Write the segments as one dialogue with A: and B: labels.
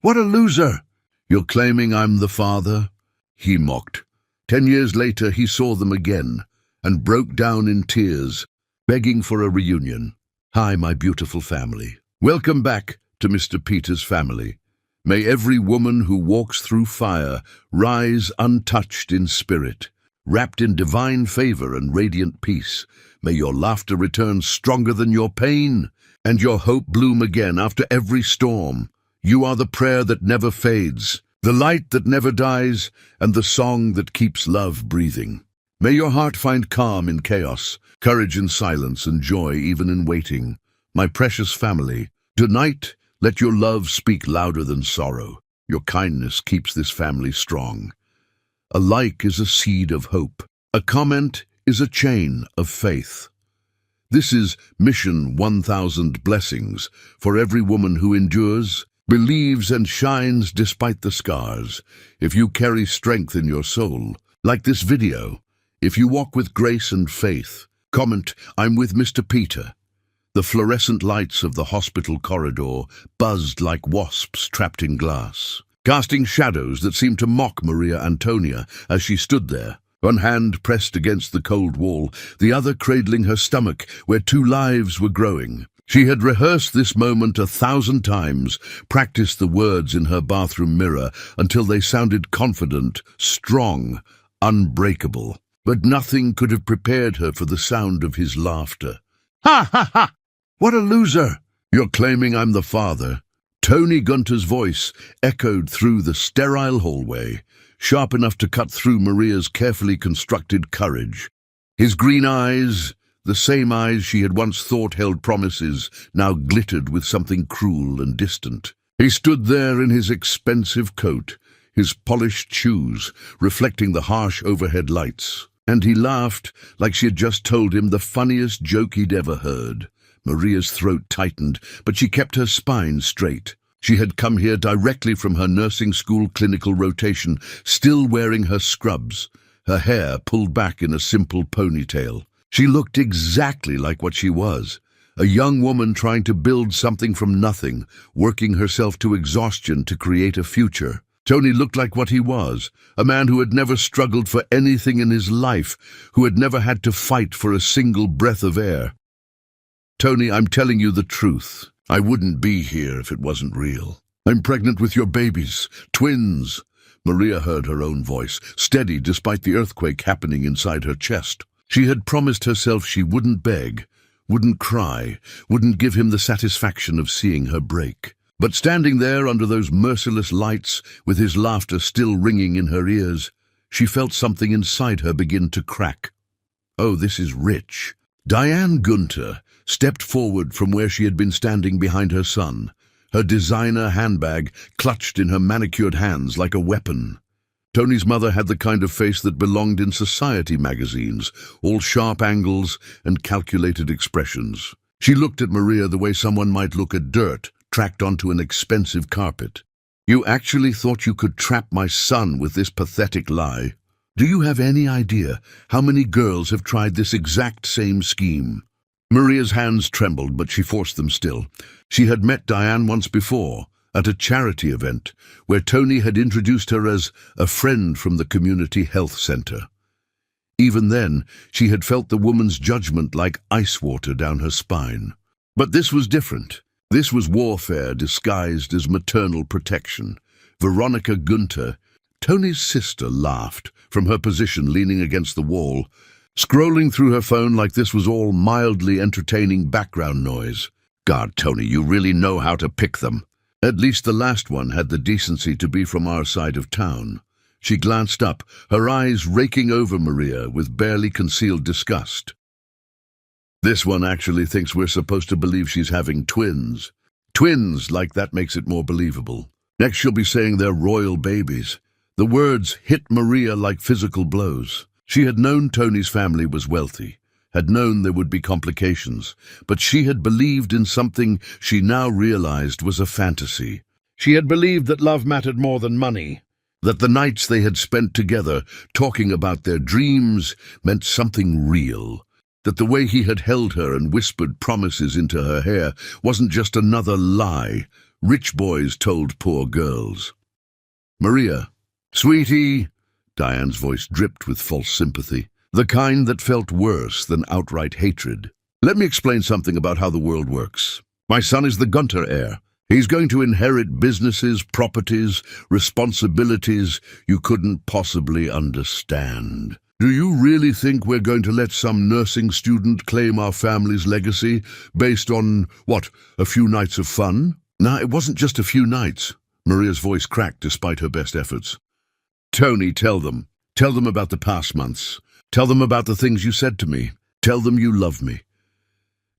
A: What a loser! You're claiming I'm the father? He mocked. 10 years later, he saw them again and broke down in tears, begging for a reunion. Hi, my beautiful family. Welcome back to Mr. Peter's family. May every woman who walks through fire rise untouched in spirit, wrapped in divine favor and radiant peace. May your laughter return stronger than your pain, and your hope bloom again after every storm. You are the prayer that never fades, the light that never dies, and the song that keeps love breathing. May your heart find calm in chaos, courage in silence, and joy even in waiting. My precious family, tonight, let your love speak louder than sorrow. Your kindness keeps this family strong. A like is a seed of hope. A comment is a chain of faith. This is Mission 1000 Blessings for every woman who endures, believes, and shines despite the scars. If you carry strength in your soul, like this video, if you walk with grace and faith, comment, "I'm with Mr. Peter." The fluorescent lights of the hospital corridor buzzed like wasps trapped in glass, casting shadows that seemed to mock Maria Antonia as she stood there, one hand pressed against the cold wall, the other cradling her stomach where two lives were growing. She had rehearsed this moment 1,000 times, practiced the words in her bathroom mirror until they sounded confident, strong, unbreakable. But nothing could have prepared her for the sound of his laughter. "Ha ha ha! What a loser! You're claiming I'm the father." Tony Gunter's voice echoed through the sterile hallway, sharp enough to cut through Maria's carefully constructed courage. His green eyes, the same eyes she had once thought held promises, now glittered with something cruel and distant. He stood there in his expensive coat, his polished shoes reflecting the harsh overhead lights, and he laughed like she had just told him the funniest joke he'd ever heard. Maria's throat tightened, but she kept her spine straight. She had come here directly from her nursing school clinical rotation, still wearing her scrubs, her hair pulled back in a simple ponytail. She looked exactly like what she was, a young woman trying to build something from nothing, working herself to exhaustion to create a future. Tony looked like what he was, a man who had never struggled for anything in his life, who had never had to fight for a single breath of air. "Tony, I'm telling you the truth. I wouldn't be here if it wasn't real. I'm pregnant with your babies, twins." Maria heard her own voice, steady despite the earthquake happening inside her chest. She had promised herself she wouldn't beg, wouldn't cry, wouldn't give him the satisfaction of seeing her break. But standing there under those merciless lights, with his laughter still ringing in her ears, she felt something inside her begin to crack. Oh, this is rich. Diane Gunter stepped forward from where she had been standing behind her son, her designer handbag clutched in her manicured hands like a weapon. Tony's mother had the kind of face that belonged in society magazines, all sharp angles and calculated expressions. She looked at Maria the way someone might look at dirt tracked onto an expensive carpet. "You actually thought you could trap my son with this pathetic lie? Do you have any idea how many girls have tried this exact same scheme?" Maria's hands trembled, but she forced them still. She had met Diane once before, at a charity event, where Tony had introduced her as a friend from the community health center. Even then, she had felt the woman's judgment like ice water down her spine. But this was different. This was warfare disguised as maternal protection. Veronica Gunter, Tony's sister, laughed from her position leaning against the wall, scrolling through her phone like this was all mildly entertaining background noise. "God, Tony, you really know how to pick them." At least the last one had the decency to be from our side of town. She glanced up, her eyes raking over Maria with barely concealed disgust. "This one actually thinks we're supposed to believe she's having twins. Twins, like that makes it more believable. Next she'll be saying they're royal babies." The words hit Maria like physical blows. She had known Tony's family was wealthy, had known there would be complications, but she had believed in something she now realized was a fantasy. She had believed that love mattered more than money, that the nights they had spent together talking about their dreams meant something real, that the way he had held her and whispered promises into her hair wasn't just another lie, Rich boys told poor girls. Maria. Sweetie. Diane's voice dripped with false sympathy, the kind that felt worse than outright hatred. Let me explain something about how the world works. My son is the Gunter heir. He's going to inherit businesses, properties, responsibilities you couldn't possibly understand. Do you really think we're going to let some nursing student claim our family's legacy based on, what, a few nights of fun? Nah, it wasn't just a few nights. Maria's voice cracked despite her best efforts. Tony, tell them. Tell them about the past months. Tell them about the things you said to me. Tell them you love me.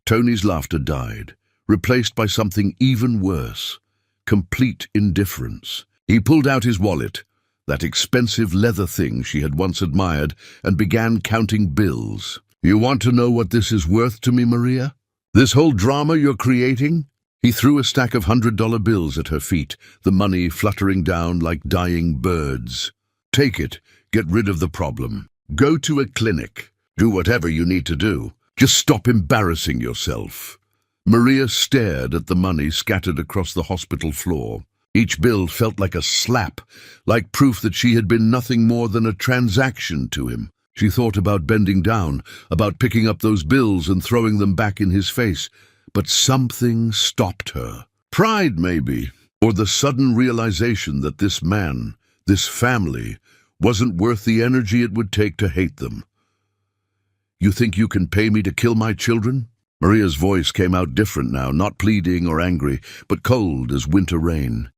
A: Tony's laughter died, replaced by something even worse, complete indifference. He pulled out his wallet, that expensive leather thing she had once admired, and began counting bills. You want to know what this is worth to me, Maria? This whole drama you're creating? He threw a stack of $100 bills at her feet, the money fluttering down like dying birds. Take it. Get rid of the problem. Go to a clinic. Do whatever you need to do. Just stop embarrassing yourself. Maria stared at the money scattered across the hospital floor. Each bill felt like a slap, like proof that she had been nothing more than a transaction to him. She thought about bending down, about picking up those bills and throwing them back in his face, but something stopped her. Pride, maybe, or the sudden realization that this man, this family, wasn't worth the energy it would take to hate them. You think you can pay me to kill my children? Maria's voice came out different now, not pleading or angry, but cold as winter rain.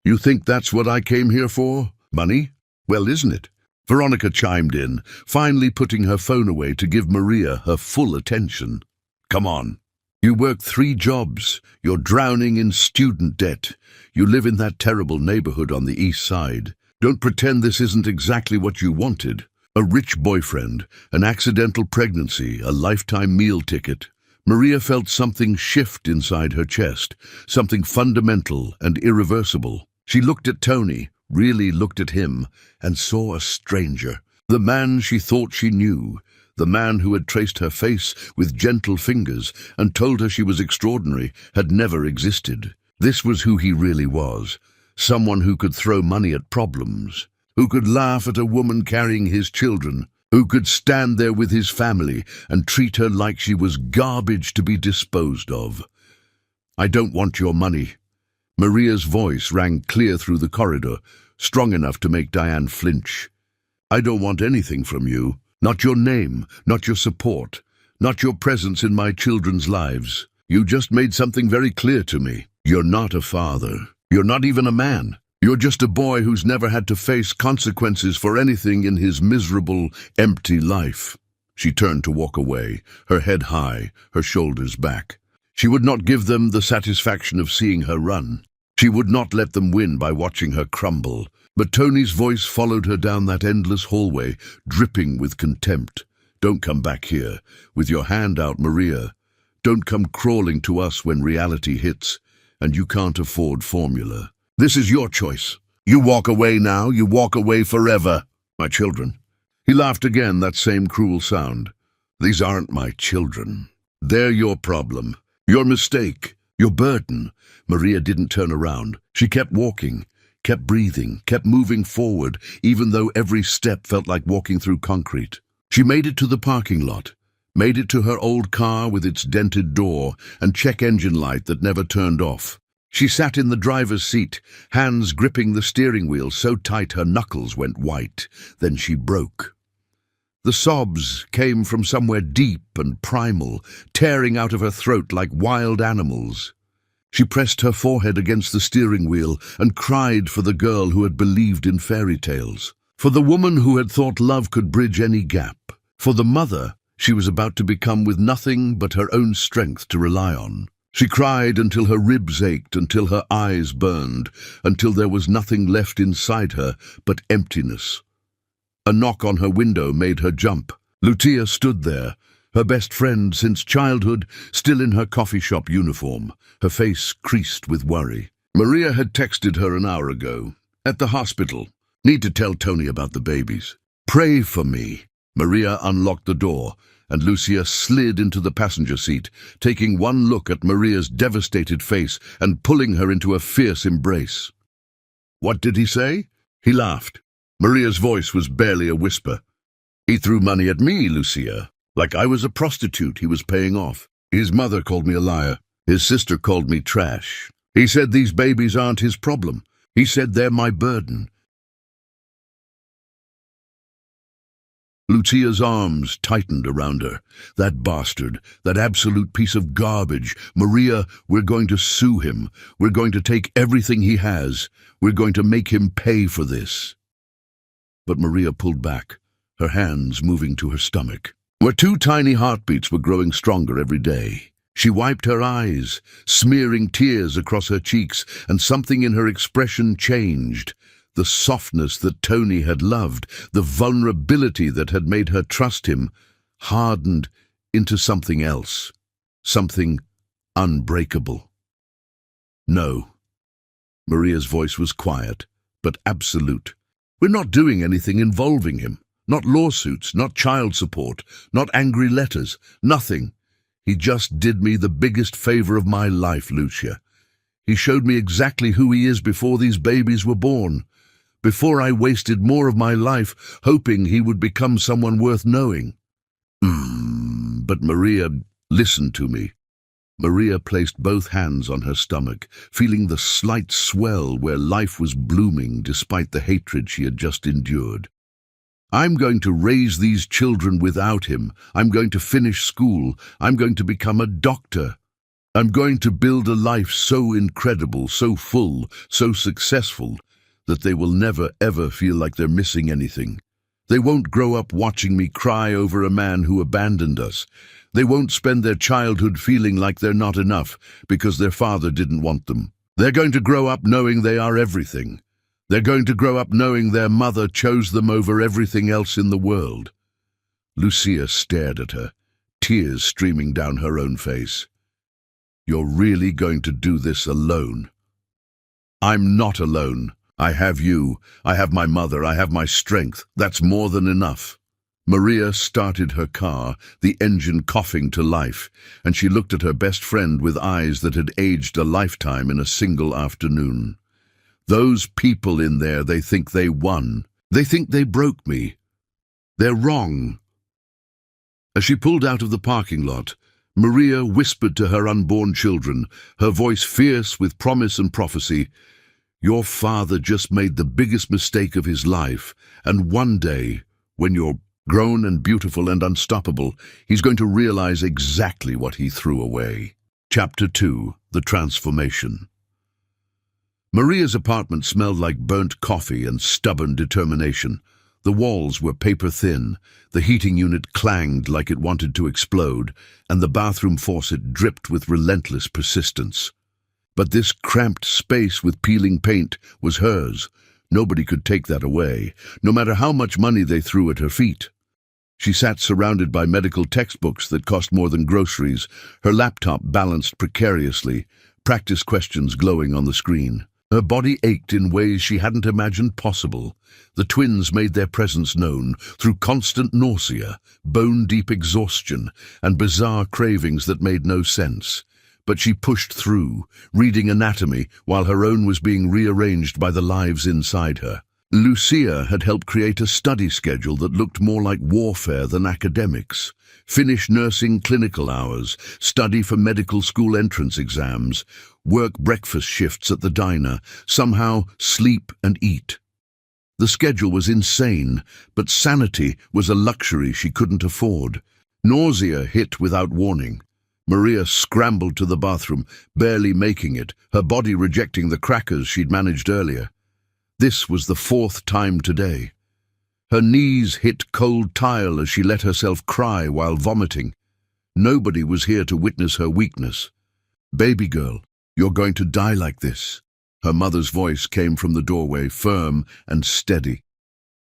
A: You think that's what I came here for? Money? Well, isn't it? Veronica chimed in, finally putting her phone away to give Maria her full attention. Come on. You work 3 jobs. You're drowning in student debt. You live in that terrible neighborhood on the east side. Don't pretend this isn't exactly what you wanted. A rich boyfriend, an accidental pregnancy, a lifetime meal ticket. Maria felt something shift inside her chest, something fundamental and irreversible. She looked at Tony, really looked at him, and saw a stranger. The man she thought she knew, the man who had traced her face with gentle fingers and told her she was extraordinary, had never existed. This was who he really was, someone who could throw money at problems, who could laugh at a woman carrying his children, who could stand there with his family and treat her like she was garbage to be disposed of. I don't want your money. Maria's voice rang clear through the corridor, strong enough to make Diane flinch. I don't want anything from you. Not your name, not your support, not your presence in my children's lives. You just made something very clear to me. You're not a father. You're not even a man. You're just a boy who's never had to face consequences for anything in his miserable, empty life. She turned to walk away, her head high, her shoulders back. She would not give them the satisfaction of seeing her run. She would not let them win by watching her crumble. But Tony's voice followed her down that endless hallway, dripping with contempt. Don't come back here, with your hand out, Maria. Don't come crawling to us when reality hits, and you can't afford formula. This is your choice. You walk away now, you walk away forever. My children. He laughed again, that same cruel sound. These aren't my children. They're your problem, your mistake, your burden. Maria didn't turn around. She kept walking, kept breathing, kept moving forward, even though every step felt like walking through concrete. She made it to the parking lot, made it to her old car with its dented door and check engine light that never turned off. She sat in the driver's seat, hands gripping the steering wheel so tight her knuckles went white. Then she broke. The sobs came from somewhere deep and primal, tearing out of her throat like wild animals. She pressed her forehead against the steering wheel and cried for the girl who had believed in fairy tales, for the woman who had thought love could bridge any gap, for the mother she was about to become with nothing but her own strength to rely on. She cried until her ribs ached, until her eyes burned, until there was nothing left inside her but emptiness. A knock on her window made her jump. Lucia stood there, her best friend since childhood, still in her coffee shop uniform, her face creased with worry. Maria had texted her an hour ago. At the hospital. Need to tell Tony about the babies. Pray for me. Maria unlocked the door, and Lucia slid into the passenger seat, taking one look at Maria's devastated face and pulling her into a fierce embrace. "What did he say?" He laughed. Maria's voice was barely a whisper. "He threw money at me, Lucia, like I was a prostitute he was paying off. His mother called me a liar. His sister called me trash. He said these babies aren't his problem. He said they're my burden." Lucia's arms tightened around her. "That bastard, that absolute piece of garbage. Maria, we're going to sue him. We're going to take everything he has. We're going to make him pay for this." But Maria pulled back, her hands moving to her stomach, where two tiny heartbeats were growing stronger every day. She wiped her eyes, smearing tears across her cheeks, and something in her expression changed. The softness that Tony had loved, the vulnerability that had made her trust him, hardened into something else, something unbreakable. "No." Maria's voice was quiet, but absolute. "We're not doing anything involving him. Not lawsuits, not child support, not angry letters, nothing. He just did me the biggest favor of my life, Lucia. He showed me exactly who he is before these babies were born, before I wasted more of my life hoping he would become someone worth knowing." But Maria, listened to me." Maria placed both hands on her stomach, feeling the slight swell where life was blooming despite the hatred she had just endured. "I'm going to raise these children without him. I'm going to finish school. I'm going to become a doctor. I'm going to build a life so incredible, so full, so successful, that they will never ever feel like they're missing anything. They won't grow up watching me cry over a man who abandoned us. They won't spend their childhood feeling like they're not enough because their father didn't want them. They're going to grow up knowing they are everything. They're going to grow up knowing their mother chose them over everything else in the world." Lucia stared at her, tears streaming down her own face. "You're really going to do this alone?" "I'm not alone. I have you. I have my mother. I have my strength. That's more than enough." Maria started her car, the engine coughing to life, and she looked at her best friend with eyes that had aged a lifetime in a single afternoon. "Those people in there, they think they won. They think they broke me. They're wrong." As she pulled out of the parking lot, Maria whispered to her unborn children, her voice fierce with promise and prophecy, "Your father just made the biggest mistake of his life, and one day, when you're grown and beautiful and unstoppable, he's going to realize exactly what he threw away." Chapter 2: The Transformation. Maria's apartment smelled like burnt coffee and stubborn determination. The walls were paper-thin, the heating unit clanged like it wanted to explode, and the bathroom faucet dripped with relentless persistence. But this cramped space with peeling paint was hers. Nobody could take that away, no matter how much money they threw at her feet. She sat surrounded by medical textbooks that cost more than groceries, her laptop balanced precariously, practice questions glowing on the screen. Her body ached in ways she hadn't imagined possible. The twins made their presence known through constant nausea, bone-deep exhaustion, and bizarre cravings that made no sense. But she pushed through, reading anatomy while her own was being rearranged by the lives inside her. Lucia had helped create a study schedule that looked more like warfare than academics. Finish nursing clinical hours, study for medical school entrance exams, work breakfast shifts at the diner, somehow sleep and eat. The schedule was insane, but sanity was a luxury she couldn't afford. Nausea hit without warning. Maria scrambled to the bathroom, barely making it, her body rejecting the crackers she'd managed earlier. This was the 4th time today. Her knees hit cold tile as she let herself cry while vomiting. Nobody was here to witness her weakness. "Baby girl, you're going to die like this." Her mother's voice came from the doorway, firm and steady.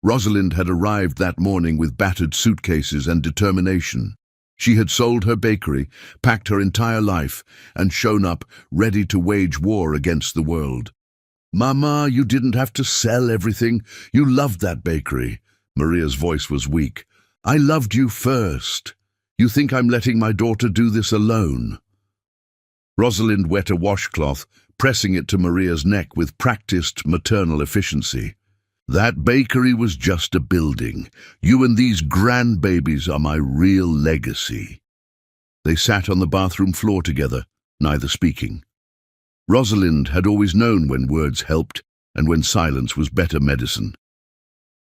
A: Rosalind had arrived that morning with battered suitcases and determination. She had sold her bakery, packed her entire life, and shown up ready to wage war against the world. "Mama, you didn't have to sell everything. You loved that bakery." Maria's voice was weak. "I loved you first." You think I'm letting my daughter do this alone?" Rosalind wet a washcloth, pressing it to Maria's neck with practiced maternal efficiency. "That bakery was just a building. You and these grandbabies are my real legacy." They sat on the bathroom floor together, neither speaking. Rosalind had always known when words helped and when silence was better medicine.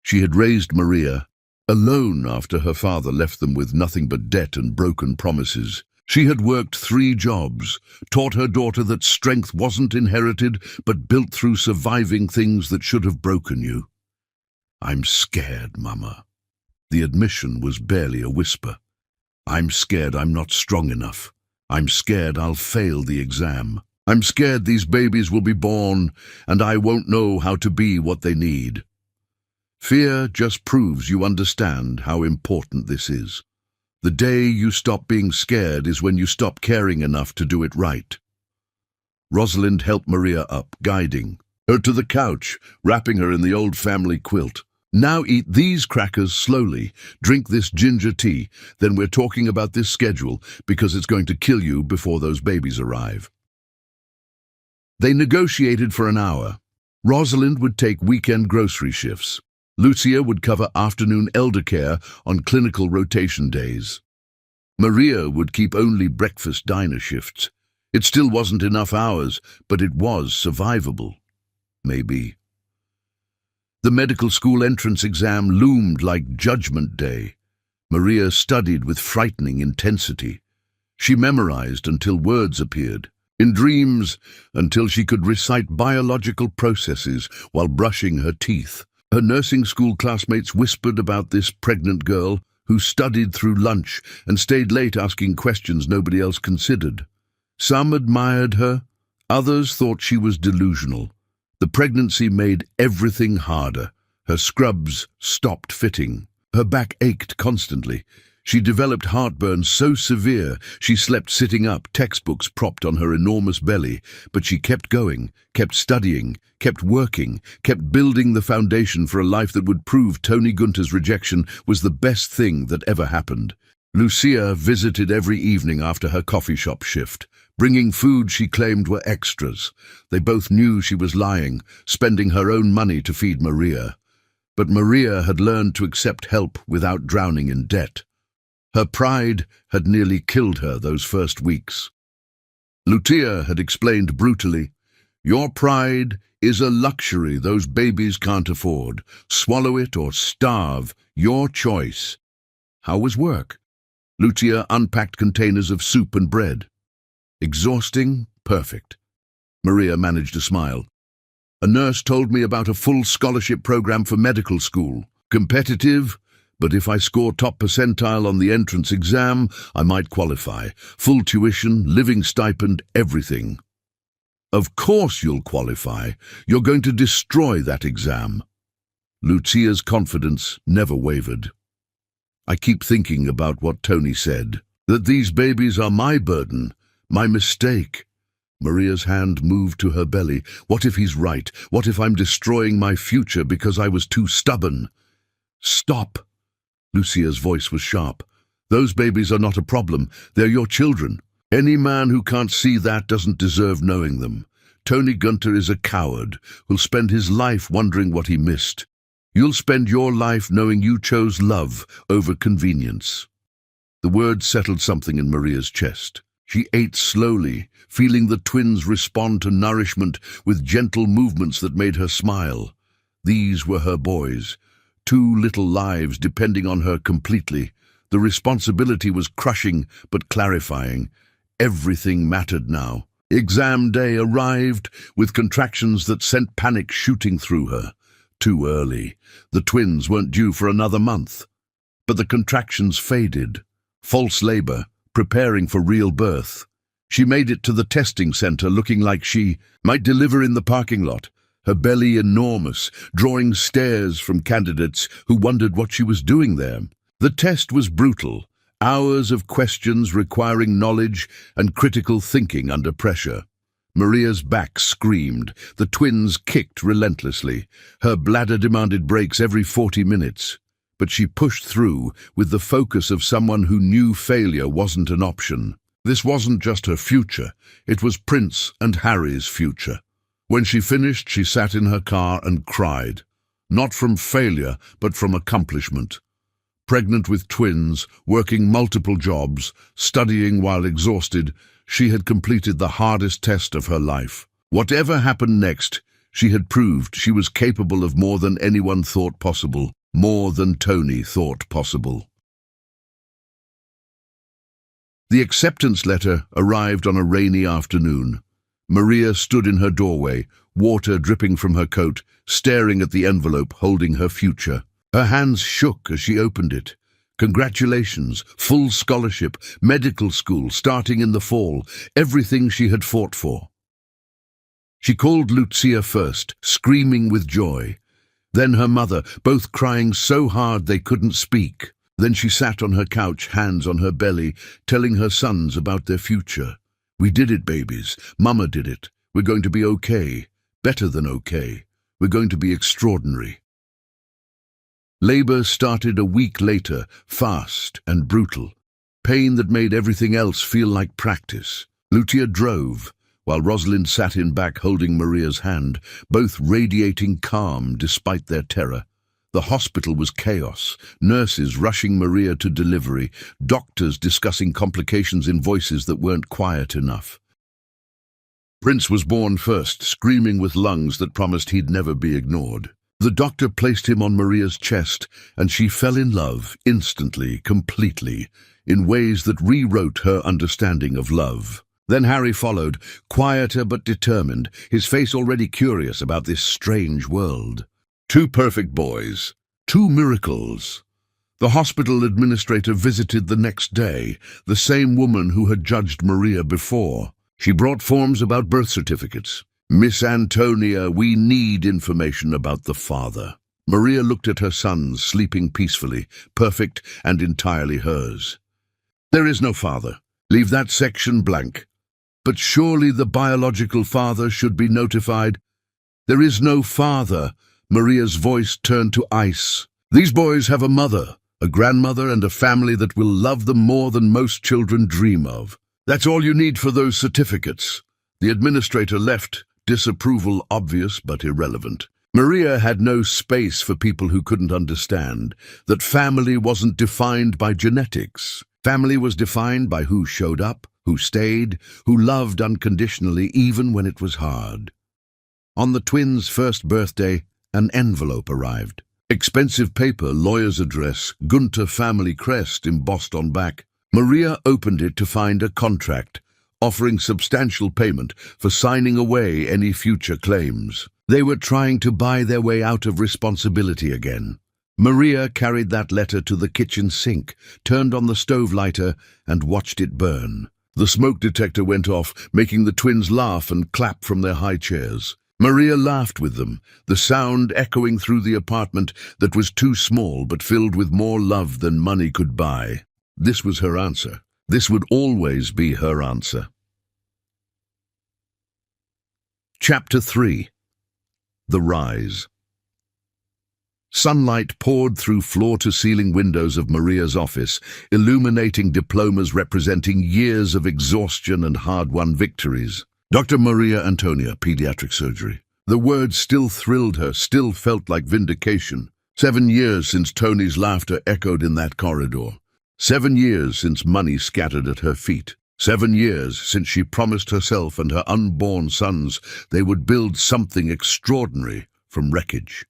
A: She had raised Maria alone after her father left them with nothing but debt and broken promises. She had worked 3 jobs, taught her daughter that strength wasn't inherited but built through surviving things that should have broken you. "I'm scared, Mama." The admission was barely a whisper. "I'm scared I'm not strong enough. I'm scared I'll fail the exam. I'm scared these babies will be born and I won't know how to be what they need." Fear just proves you understand how important this is. The day you stop being scared is when you stop caring enough to do it right. Rosalind helped Maria up, guiding her to the couch, wrapping her in the old family quilt. "Now eat these crackers slowly, drink this ginger tea, then we're talking about this schedule because it's going to kill you before those babies arrive." They negotiated for an hour. Rosalind would take weekend grocery shifts. Lucia would cover afternoon elder care on clinical rotation days. Maria would keep only breakfast diner shifts. It still wasn't enough hours, but it was survivable. Maybe. The medical school entrance exam loomed like Judgment Day. Maria studied with frightening intensity. She memorized until words appeared. In dreams, until she could recite biological processes while brushing her teeth. Her nursing school classmates whispered about this pregnant girl who studied through lunch and stayed late asking questions nobody else considered. Some admired her, others thought she was delusional. The pregnancy made everything harder. Her scrubs stopped fitting. Her back ached constantly. She developed heartburn so severe she slept sitting up, textbooks propped on her enormous belly. But she kept going, kept studying, kept working, kept building the foundation for a life that would prove Tony Gunter's rejection was the best thing that ever happened. Lucia visited every evening after her coffee shop shift, bringing food she claimed were extras. They both knew she was lying, spending her own money to feed Maria. But Maria had learned to accept help without drowning in debt. Her pride had nearly killed her those first weeks. Lucia had explained brutally, "Your pride is a luxury those babies can't afford. Swallow it or starve, your choice." How was work? Lucia unpacked containers of soup and bread. Exhausting? Perfect. Maria managed a smile. "A nurse told me about a full scholarship program for medical school. Competitive? But if I score top percentile on the entrance exam, I might qualify. Full tuition, living stipend, everything." "Of course you'll qualify. You're going to destroy that exam." Lucia's confidence never wavered. "I keep thinking about what Tony said, that these babies are my burden, my mistake." Maria's hand moved to her belly. "What if he's right? What if I'm destroying my future because I was too stubborn?" "Stop!" Lucia's voice was sharp. "Those babies are not a problem. They're your children. Any man who can't see that doesn't deserve knowing them. Tony Gunter is a coward who'll spend his life wondering what he missed. You'll spend your life knowing you chose love over convenience." The words settled something in Maria's chest. She ate slowly, feeling the twins respond to nourishment with gentle movements that made her smile. These were her boys. 2 little lives depending on her completely. The responsibility was crushing but clarifying. Everything mattered now. Exam day arrived with contractions that sent panic shooting through her. Too early. The twins weren't due for another month. But the contractions faded. False labor, preparing for real birth. She made it to the testing center looking like she might deliver in the parking lot. Her belly enormous, drawing stares from candidates who wondered what she was doing there. The test was brutal, hours of questions requiring knowledge and critical thinking under pressure. Maria's back screamed, the twins kicked relentlessly. Her bladder demanded breaks every 40 minutes. but she pushed through with the focus of someone who knew failure wasn't an option. This wasn't just her future, it was Prince and Harry's future. When she finished, she sat in her car and cried. Not from failure, but from accomplishment. Pregnant with twins, working multiple jobs, studying while exhausted, she had completed the hardest test of her life. Whatever happened next, she had proved she was capable of more than anyone thought possible, more than Tony thought possible. The acceptance letter arrived on a rainy afternoon. Maria stood in her doorway, water dripping from her coat, staring at the envelope holding her future. Her hands shook as she opened it. Congratulations, full scholarship, medical school starting in the fall, everything she had fought for. She called Lucia first, screaming with joy. Then her mother, both crying so hard they couldn't speak. Then she sat on her couch, hands on her belly, telling her sons about their future. We did it, babies. Mama did it. We're going to be okay. Better than okay. We're going to be extraordinary. Labor started a week later, fast and brutal. Pain that made everything else feel like practice. Lucia drove, while Rosalind sat in back holding Maria's hand, both radiating calm despite their terror. The hospital was chaos, nurses rushing Maria to delivery, doctors discussing complications in voices that weren't quiet enough. Prince was born first, screaming with lungs that promised he'd never be ignored. The doctor placed him on Maria's chest, and she fell in love, instantly, completely, in ways that rewrote her understanding of love. Then Harry followed, quieter but determined, his face already curious about this strange world. Two perfect boys, two miracles. The hospital administrator visited the next day, the same woman who had judged Maria before. She brought forms about birth certificates. Miss Antonia, we need information about the father. Maria looked at her sons, sleeping peacefully, perfect and entirely hers. There is no father. Leave that section blank. But surely the biological father should be notified. There is no father. Maria's voice turned to ice. These boys have a mother, a grandmother, and a family that will love them more than most children dream of. That's all you need for those certificates. The administrator left, disapproval obvious but irrelevant. Maria had no space for people who couldn't understand that family wasn't defined by genetics. Family was defined by who showed up, who stayed, who loved unconditionally even when it was hard. On the twins' first birthday, an envelope arrived. Expensive paper, lawyer's address, Gunter family crest embossed on back. Maria opened it to find a contract, offering substantial payment for signing away any future claims. They were trying to buy their way out of responsibility again. Maria carried that letter to the kitchen sink, turned on the stove lighter, and watched it burn. The smoke detector went off, making the twins laugh and clap from their high chairs. Maria laughed with them, the sound echoing through the apartment that was too small but filled with more love than money could buy. This was her answer. This would always be her answer. Chapter 3. The Rise. Sunlight poured through floor-to-ceiling windows of Maria's office, illuminating diplomas representing years of exhaustion and hard-won victories. Dr. Maria Antonia, pediatric surgery. The words still thrilled her, still felt like vindication. 7 years since Tony's laughter echoed in that corridor. 7 years since money scattered at her feet. 7 years since she promised herself and her unborn sons they would build something extraordinary from wreckage.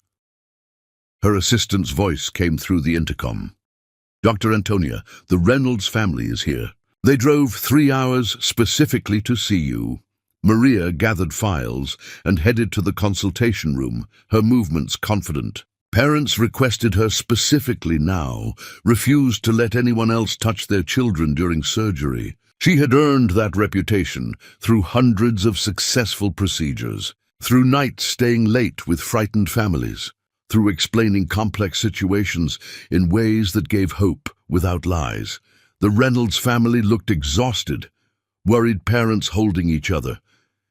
A: Her assistant's voice came through the intercom. Dr. Antonia, the Reynolds family is here. They drove 3 hours specifically to see you. Maria gathered files and headed to the consultation room, her movements confident. Parents requested her specifically now, refused to let anyone else touch their children during surgery. She had earned that reputation through hundreds of successful procedures, through nights staying late with frightened families, through explaining complex situations in ways that gave hope without lies. The Reynolds family looked exhausted, worried parents holding each other,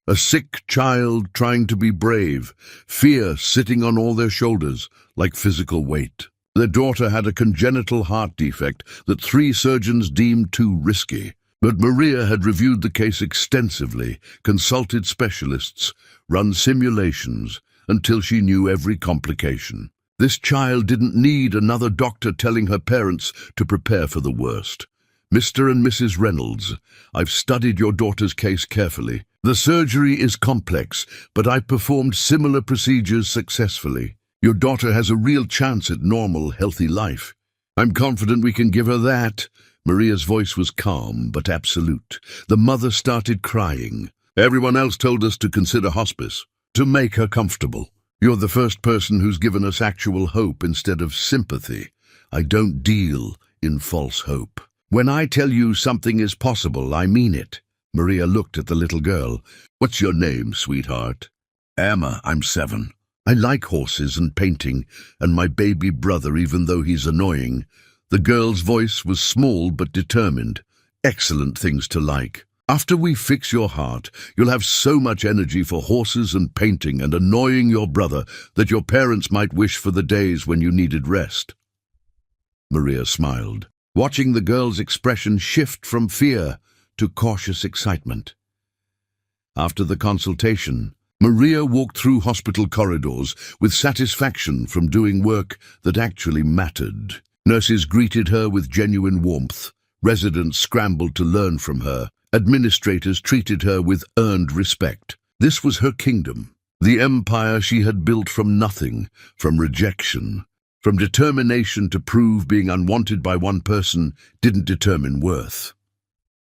A: a sick child trying to be brave, fear sitting on all their shoulders like physical weight. Their daughter had a congenital heart defect that 3 surgeons deemed too risky. But Maria had reviewed the case extensively, consulted specialists, run simulations, until she knew every complication. This child didn't need another doctor telling her parents to prepare for the worst. Mr. and Mrs. Reynolds, I've studied your daughter's case carefully. The surgery is complex, but I performed similar procedures successfully. Your daughter has a real chance at normal, healthy life. I'm confident we can give her that. Maria's voice was calm but absolute. The mother started crying. Everyone else told us to consider hospice, to make her comfortable. You're the first person who's given us actual hope instead of sympathy. I don't deal in false hope. When I tell you something is possible, I mean it. Maria looked at the little girl. What's your name, sweetheart? Emma, I'm 7. I like horses and painting, and my baby brother, even though he's annoying. The girl's voice was small but determined. Excellent things to like. After we fix your heart, you'll have so much energy for horses and painting and annoying your brother that your parents might wish for the days when you needed rest. Maria smiled, watching the girl's expression shift from fear to cautious excitement. After the consultation, Maria walked through hospital corridors with satisfaction from doing work that actually mattered. Nurses greeted her with genuine warmth. Residents scrambled to learn from her. Administrators treated her with earned respect. This was her kingdom, the empire she had built from nothing, from rejection, from determination to prove being unwanted by one person didn't determine worth.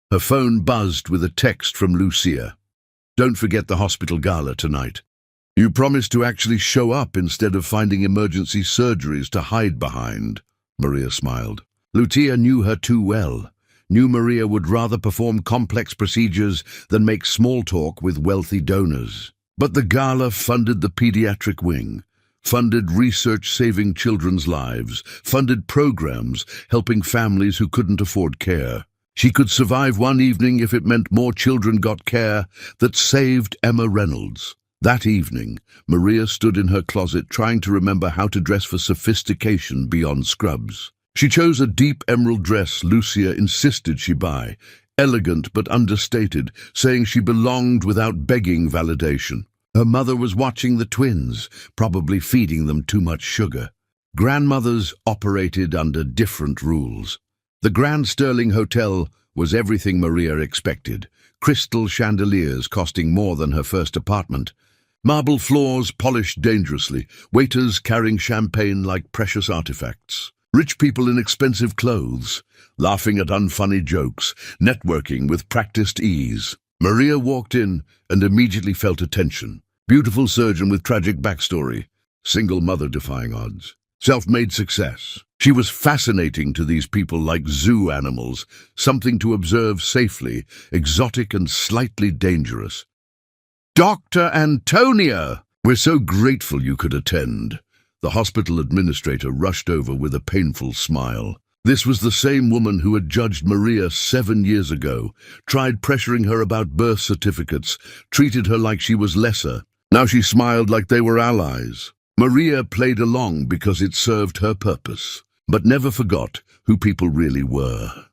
A: Her phone buzzed with a text from Lucia. Don't forget the hospital gala tonight. You promised to actually show up instead of finding emergency surgeries to hide behind. Maria smiled. Lucia knew her too well. Knew Maria would rather perform complex procedures than make small talk with wealthy donors. But the gala funded the pediatric wing, funded research saving children's lives, funded programs helping families who couldn't afford care. She could survive one evening if it meant more children got care that saved Emma Reynolds. That evening, Maria stood in her closet trying to remember how to dress for sophistication beyond scrubs. She chose a deep emerald dress Lucia insisted she buy, elegant but understated, saying she belonged without begging validation. Her mother was watching the twins, probably feeding them too much sugar. Grandmothers operated under different rules. The Grand Sterling Hotel was everything Maria expected. Crystal chandeliers costing more than her first apartment. Marble floors polished dangerously, waiters carrying champagne like precious artifacts. Rich people in expensive clothes, laughing at unfunny jokes, networking with practiced ease. Maria walked in and immediately felt a tension. Beautiful surgeon with tragic backstory. Single mother defying odds. Self-made success. She was fascinating to these people like zoo animals, something to observe safely, exotic and slightly dangerous. Dr. Antonia! We're so grateful you could attend. The hospital administrator rushed over with a painful smile. This was the same woman who had judged Maria 7 years ago, tried pressuring her about birth certificates, treated her like she was lesser. Now she smiled like they were allies. Maria played along because it served her purpose, but never forgot who people really were.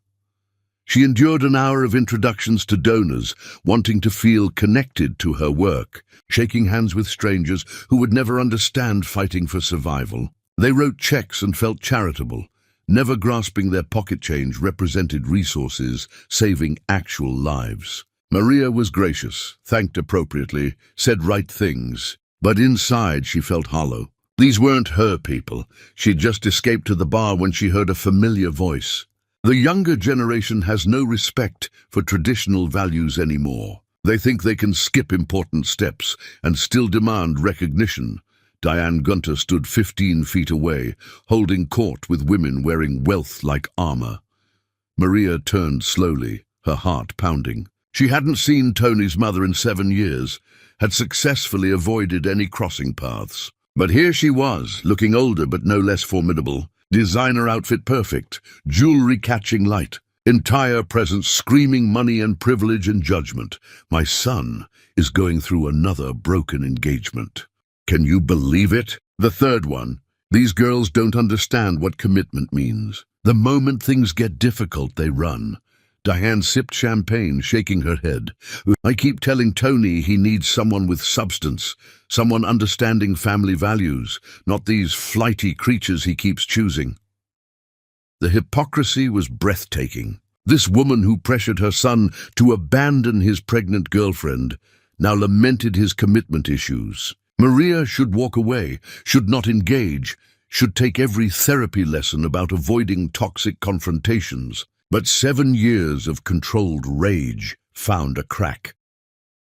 A: She endured an hour of introductions to donors, wanting to feel connected to her work, shaking hands with strangers who would never understand fighting for survival. They wrote checks and felt charitable, never grasping their pocket change represented resources, saving actual lives. Maria was gracious, thanked appropriately, said right things, but inside she felt hollow. These weren't her people. She'd just escaped to the bar when she heard a familiar voice. The younger generation has no respect for traditional values anymore. They think they can skip important steps and still demand recognition. Diane Gunter stood 15 feet away, holding court with women wearing wealth like armor. Maria turned slowly, her heart pounding. She hadn't seen Tony's mother in 7 years, had successfully avoided any crossing paths. But here she was, looking older but no less formidable. Designer outfit perfect, jewelry catching light, entire presence screaming money and privilege and judgment. My son is going through another broken engagement. Can you believe it? The third one. These girls don't understand what commitment means. The moment things get difficult, they run. Diane sipped champagne, shaking her head. I keep telling Tony he needs someone with substance, someone understanding family values, not these flighty creatures he keeps choosing. The hypocrisy was breathtaking. This woman who pressured her son to abandon his pregnant girlfriend now lamented his commitment issues. Maria should walk away, should not engage, should take every therapy lesson about avoiding toxic confrontations. But 7 years of controlled rage found a crack.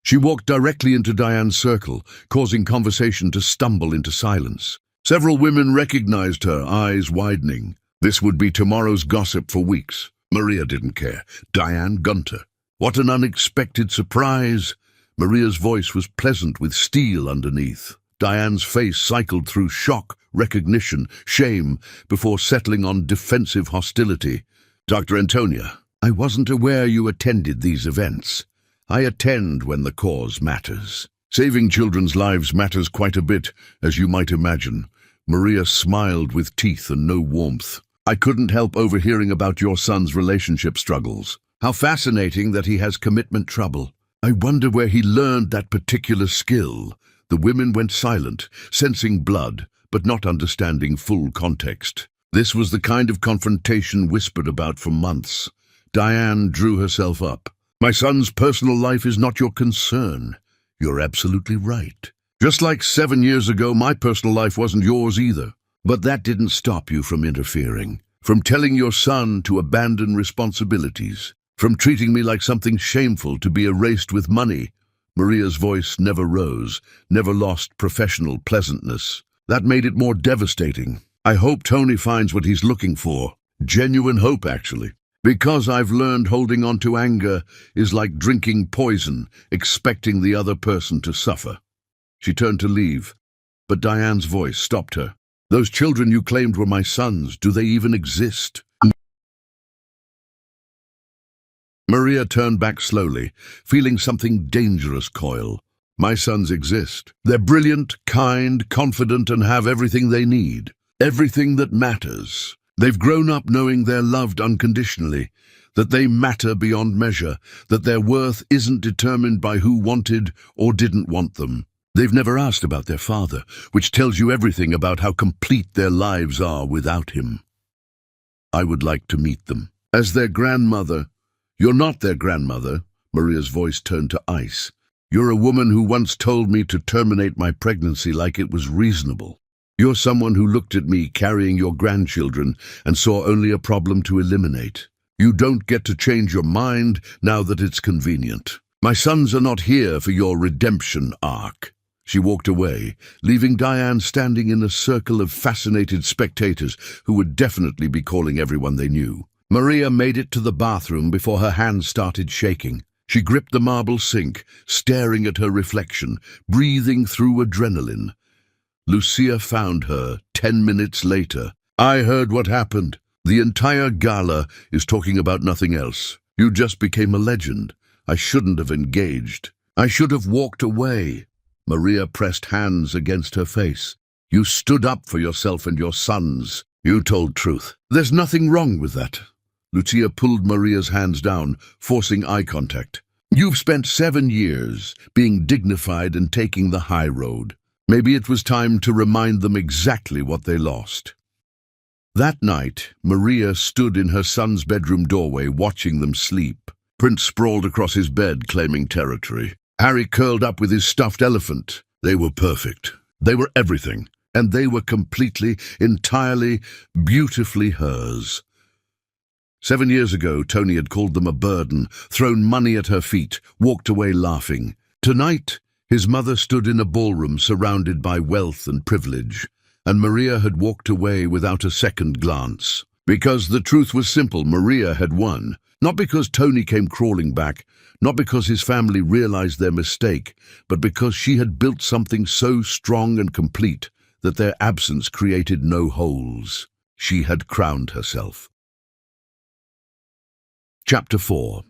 A: She walked directly into Diane's circle, causing conversation to stumble into silence. Several women recognized her, eyes widening. This would be tomorrow's gossip for weeks. Maria didn't care. Diane Gunter. What an unexpected surprise! Maria's voice was pleasant with steel underneath. Diane's face cycled through shock, recognition, shame, before settling on defensive hostility. Dr. Antonia, I wasn't aware you attended these events. I attend when the cause matters. Saving children's lives matters quite a bit, as you might imagine. Maria smiled with teeth and no warmth. I couldn't help overhearing about your son's relationship struggles. How fascinating that he has commitment trouble. I wonder where he learned that particular skill. The women went silent, sensing blood, but not understanding full context. This was the kind of confrontation whispered about for months. Diane drew herself up. My son's personal life is not your concern. You're absolutely right. Just like 7 years ago, my personal life wasn't yours either. But that didn't stop you from interfering, from telling your son to abandon responsibilities, from treating me like something shameful to be erased with money. Maria's voice never rose, never lost professional pleasantness. That made it more devastating. I hope Tony finds what he's looking for. Genuine hope, actually. Because I've learned holding on to anger is like drinking poison, expecting the other person to suffer. She turned to leave, but Diane's voice stopped her. Those children you claimed were my sons, do they even exist? Maria turned back slowly, feeling something dangerous coil. My sons exist. They're brilliant, kind, confident, and have everything they need. Everything that matters. They've grown up knowing they're loved unconditionally, that they matter beyond measure, that their worth isn't determined by who wanted or didn't want them. They've never asked about their father, which tells you everything about how complete their lives are without him. I would like to meet them. As their grandmother. You're not their grandmother. Maria's voice turned to ice. You're a woman who once told me to terminate my pregnancy like it was reasonable. You're someone who looked at me carrying your grandchildren and saw only a problem to eliminate. You don't get to change your mind now that it's convenient. My sons are not here for your redemption arc. She walked away, leaving Diane standing in a circle of fascinated spectators who would definitely be calling everyone they knew. Maria made it to the bathroom before her hands started shaking. She gripped the marble sink, staring at her reflection, breathing through adrenaline. Lucia found her 10 minutes later. I heard what happened. The entire gala is talking about nothing else. You just became a legend. I shouldn't have engaged. I should have walked away. Maria pressed hands against her face. You stood up for yourself and your sons. You told truth. There's nothing wrong with that. Lucia pulled Maria's hands down, forcing eye contact. You've spent 7 years being dignified and taking the high road. Maybe it was time to remind them exactly what they lost. That night, Maria stood in her son's bedroom doorway watching them sleep. Prince sprawled across his bed, claiming territory. Harry curled up with his stuffed elephant. They were perfect. They were everything. And they were completely, entirely, beautifully hers. 7 years ago, Tony had called them a burden, thrown money at her feet, walked away laughing. Tonight, his mother stood in a ballroom surrounded by wealth and privilege, and Maria had walked away without a second glance. Because the truth was simple, Maria had won. Not because Tony came crawling back, not because his family realized their mistake, but because she had built something so strong and complete that their absence created no holes. She had crowned herself. Chapter 4.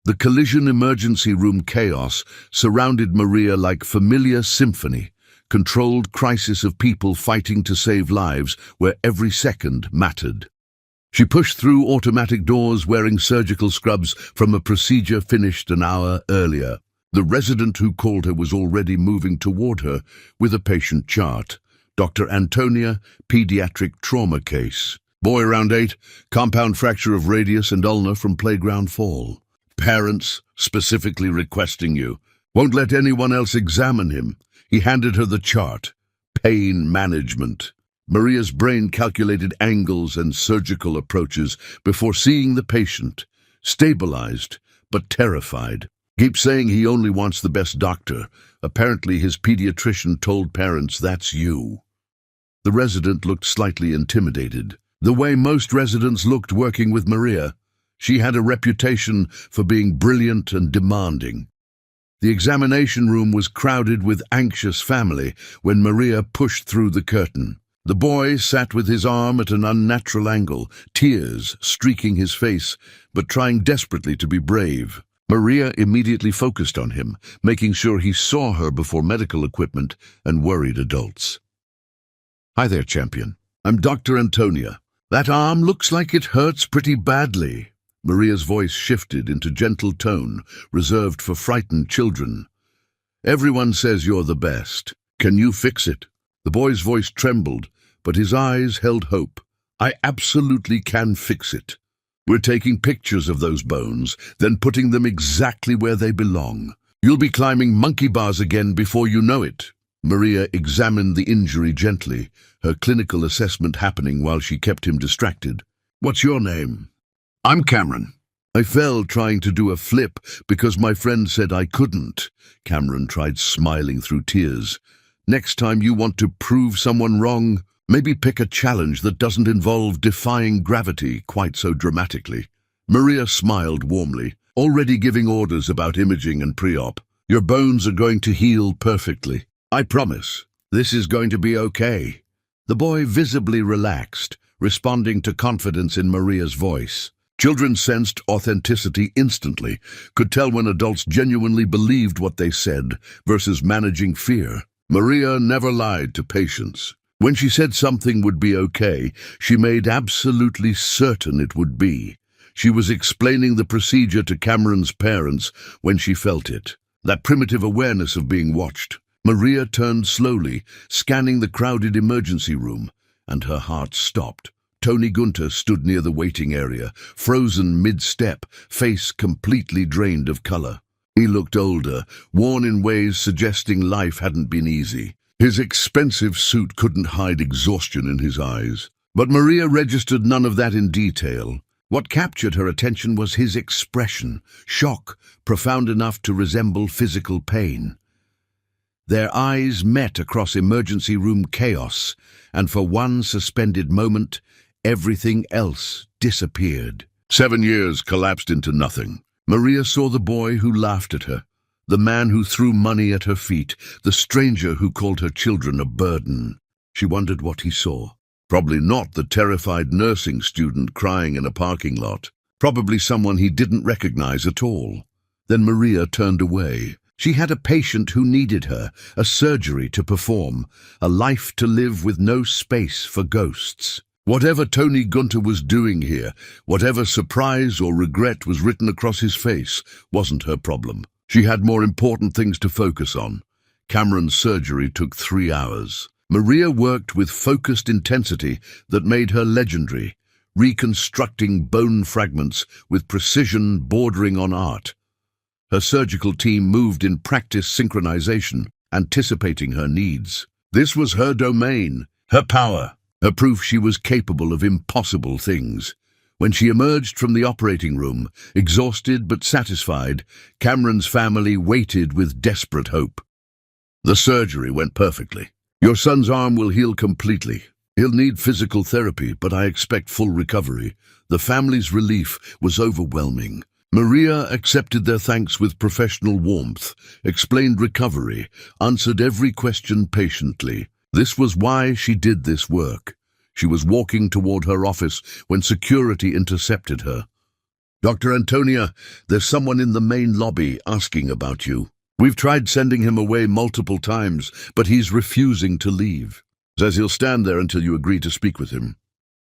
A: The collision emergency room chaos surrounded Maria like familiar symphony, controlled crisis of people fighting to save lives where every second mattered. She pushed through automatic doors wearing surgical scrubs from a procedure finished an hour earlier. The resident who called her was already moving toward her with a patient chart. Dr. Antonia, pediatric trauma case. Boy around 8, compound fracture of radius and ulna from playground fall. Parents specifically requesting you. Won't let anyone else examine him. He handed her the chart. Pain management. Maria's brain calculated angles and surgical approaches before seeing the patient. Stabilized, but terrified. Keeps saying he only wants the best doctor. Apparently his pediatrician told parents that's you. The resident looked slightly intimidated. The way most residents looked working with Maria. She had a reputation for being brilliant and demanding. The examination room was crowded with anxious family when Maria pushed through the curtain. The boy sat with his arm at an unnatural angle, tears streaking his face, but trying desperately to be brave. Maria immediately focused on him, making sure he saw her before medical equipment and worried adults. Hi there, champion. I'm Dr. Antonia. That arm looks like it hurts pretty badly. Maria's voice shifted into gentle tone, reserved for frightened children. Everyone says you're the best. Can you fix it? The boy's voice trembled, but his eyes held hope. I absolutely can fix it. We're taking pictures of those bones, then putting them exactly where they belong. You'll be climbing monkey bars again before you know it. Maria examined the injury gently, her clinical assessment happening while she kept him distracted. What's your name? I'm Cameron. I fell trying to do a flip because my friend said I couldn't. Cameron tried smiling through tears. Next time you want to prove someone wrong, maybe pick a challenge that doesn't involve defying gravity quite so dramatically. Maria smiled warmly, already giving orders about imaging and pre-op. Your bones are going to heal perfectly. I promise. This is going to be okay. The boy visibly relaxed, responding to confidence in Maria's voice. Children sensed authenticity instantly, could tell when adults genuinely believed what they said versus managing fear. Maria never lied to patients. When she said something would be okay, she made absolutely certain it would be. She was explaining the procedure to Cameron's parents when she felt it. That primitive awareness of being watched. Maria turned slowly, scanning the crowded emergency room, and her heart stopped. Tony Gunter stood near the waiting area, frozen mid-step, face completely drained of color. He looked older, worn in ways suggesting life hadn't been easy. His expensive suit couldn't hide exhaustion in his eyes. But Maria registered none of that in detail. What captured her attention was his expression, shock, profound enough to resemble physical pain. Their eyes met across emergency room chaos, and for one suspended moment, everything else disappeared. 7 years collapsed into nothing. Maria saw the boy who laughed at her, the man who threw money at her feet, the stranger who called her children a burden. She wondered what he saw. Probably not the terrified nursing student crying in a parking lot. Probably someone he didn't recognize at all. Then Maria turned away. She had a patient who needed her, a surgery to perform, a life to live with no space for ghosts. Whatever Tony Gunter was doing here, whatever surprise or regret was written across his face, wasn't her problem. She had more important things to focus on. Cameron's surgery took 3 hours. Maria worked with focused intensity that made her legendary, reconstructing bone fragments with precision bordering on art. Her surgical team moved in practice synchronization, anticipating her needs. This was her domain, her power, her proof she was capable of impossible things. When she emerged from the operating room, exhausted but satisfied, Cameron's family waited with desperate hope. The surgery went perfectly. Your son's arm will heal completely. He'll need physical therapy, but I expect full recovery. The family's relief was overwhelming. Maria accepted their thanks with professional warmth, explained recovery, answered every question patiently. This was why she did this work. She was walking toward her office when security intercepted her. Dr. Antonia, there's someone in the main lobby asking about you. We've tried sending him away multiple times, but he's refusing to leave. Says he'll stand there until you agree to speak with him.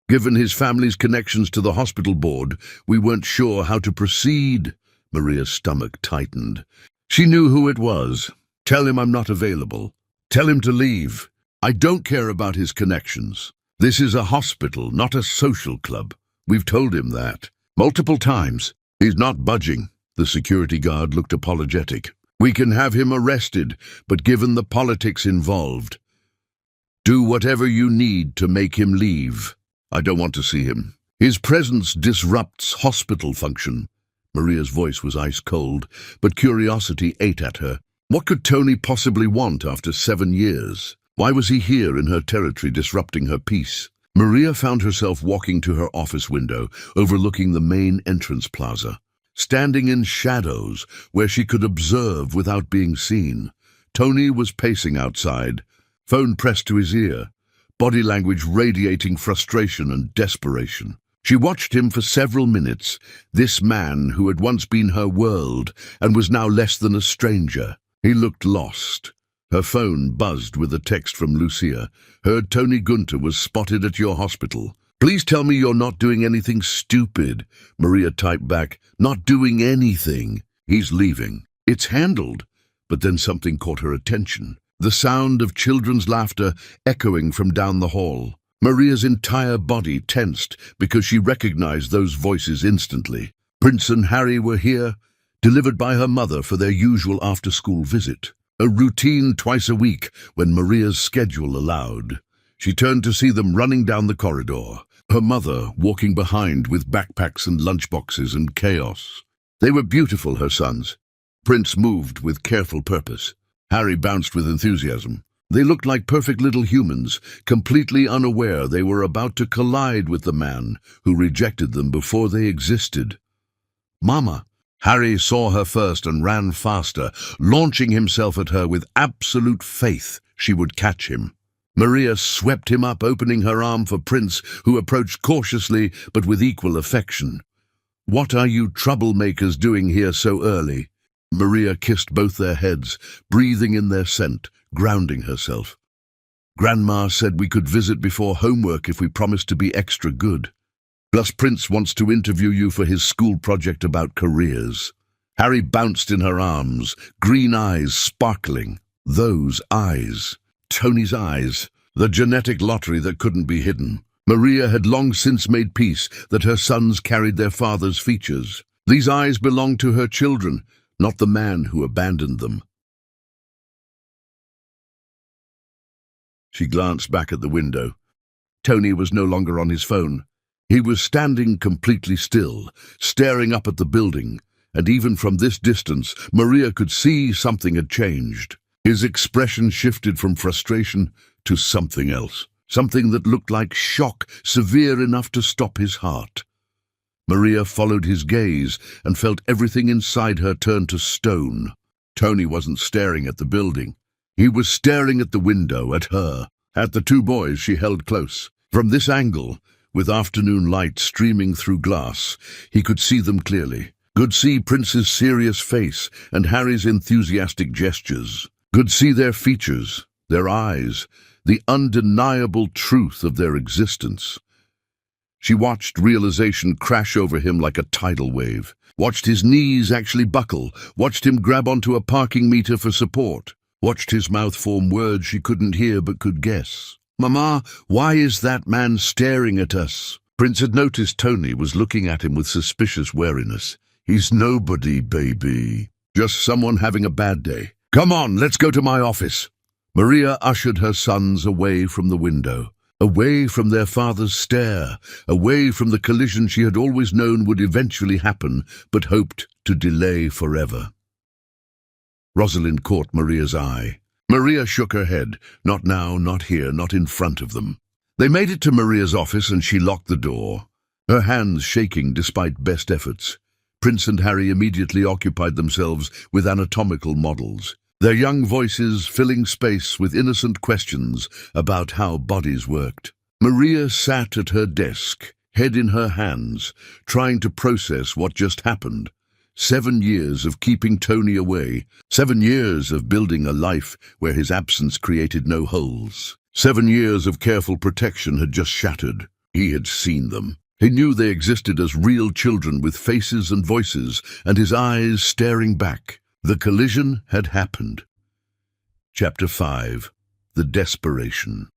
A: Given his family's connections to the hospital board, we weren't sure how to proceed." Maria's stomach tightened. She knew who it was. "Tell him I'm not available. Tell him to leave. I don't care about his connections. This is a hospital, not a social club. We've told him that. Multiple times. He's not budging." The security guard looked apologetic. "We can have him arrested, but given the politics involved, do whatever you need to make him leave. I don't want to see him. His presence disrupts hospital function." Maria's voice was ice cold, but curiosity ate at her. What could Tony possibly want after 7 years? Why was he here in her territory, disrupting her peace? Maria found herself walking to her office window, overlooking the main entrance plaza. Standing in shadows, where she could observe without being seen, Tony was pacing outside, phone pressed to his ear, body language radiating frustration and desperation. She watched him for several minutes, this man who had once been her world and was now less than a stranger. He looked lost. Her phone buzzed with a text from Lucia. "Heard Tony Gunter was spotted at your hospital. Please tell me you're not doing anything stupid." Maria typed back, "Not doing anything. He's leaving." It's handled. But then something caught her attention. The sound of children's laughter echoing from down the hall. Maria's entire body tensed because she recognized those voices instantly. Prince and Harry were here, delivered by her mother for their usual after-school visit. A routine twice a week when Maria's schedule allowed. She turned to see them running down the corridor, her mother walking behind with backpacks and lunchboxes and chaos. They were beautiful, her sons. Prince moved with careful purpose. Harry bounced with enthusiasm. They looked like perfect little humans, completely unaware they were about to collide with the man who rejected them before they existed. "Mama!" Harry saw her first and ran faster, launching himself at her with absolute faith she would catch him. Maria swept him up, opening her arm for Prince, who approached cautiously but with equal affection. "What are you troublemakers doing here so early?" Maria kissed both their heads, breathing in their scent, grounding herself. "Grandma said we could visit before homework if we promised to be extra good. Plus Prince wants to interview you for his school project about careers." Harry bounced in her arms, green eyes sparkling. Those eyes. Tony's eyes. The genetic lottery that couldn't be hidden. Maria had long since made peace that her sons carried their father's features. These eyes belonged to her children, not the man who abandoned them. She glanced back at the window. Tony was no longer on his phone. He was standing completely still, staring up at the building, and even from this distance, Maria could see something had changed. His expression shifted from frustration to something else, something that looked like shock, severe enough to stop his heart. Maria followed his gaze and felt everything inside her turn to stone. Tony wasn't staring at the building. He was staring at the window, at her, at the two boys she held close. From this angle, with afternoon light streaming through glass, he could see them clearly. Could see Prince's serious face and Harry's enthusiastic gestures. Could see their features, their eyes, the undeniable truth of their existence. She watched realization crash over him like a tidal wave. Watched his knees actually buckle. Watched him grab onto a parking meter for support. Watched his mouth form words she couldn't hear but could guess. "Mama, why is that man staring at us?" Prince had noticed Tony was looking at him with suspicious wariness. "He's nobody, baby. Just someone having a bad day. Come on, let's go to my office." Maria ushered her sons away from the window, away from their father's stare, away from the collision she had always known would eventually happen, but hoped to delay forever. Rosalind caught Maria's eye. Maria shook her head. Not now, not here, not in front of them. They made it to Maria's office and she locked the door, her hands shaking despite best efforts. Prince and Harry immediately occupied themselves with anatomical models, their young voices filling space with innocent questions about how bodies worked. Maria sat at her desk, head in her hands, trying to process what just happened. 7 years of keeping Tony away. 7 years of building a life where his absence created no holes. 7 years of careful protection had just shattered. He had seen them. He knew they existed as real children with faces and voices, and his eyes staring back. The collision had happened. Chapter 5. The Desperation.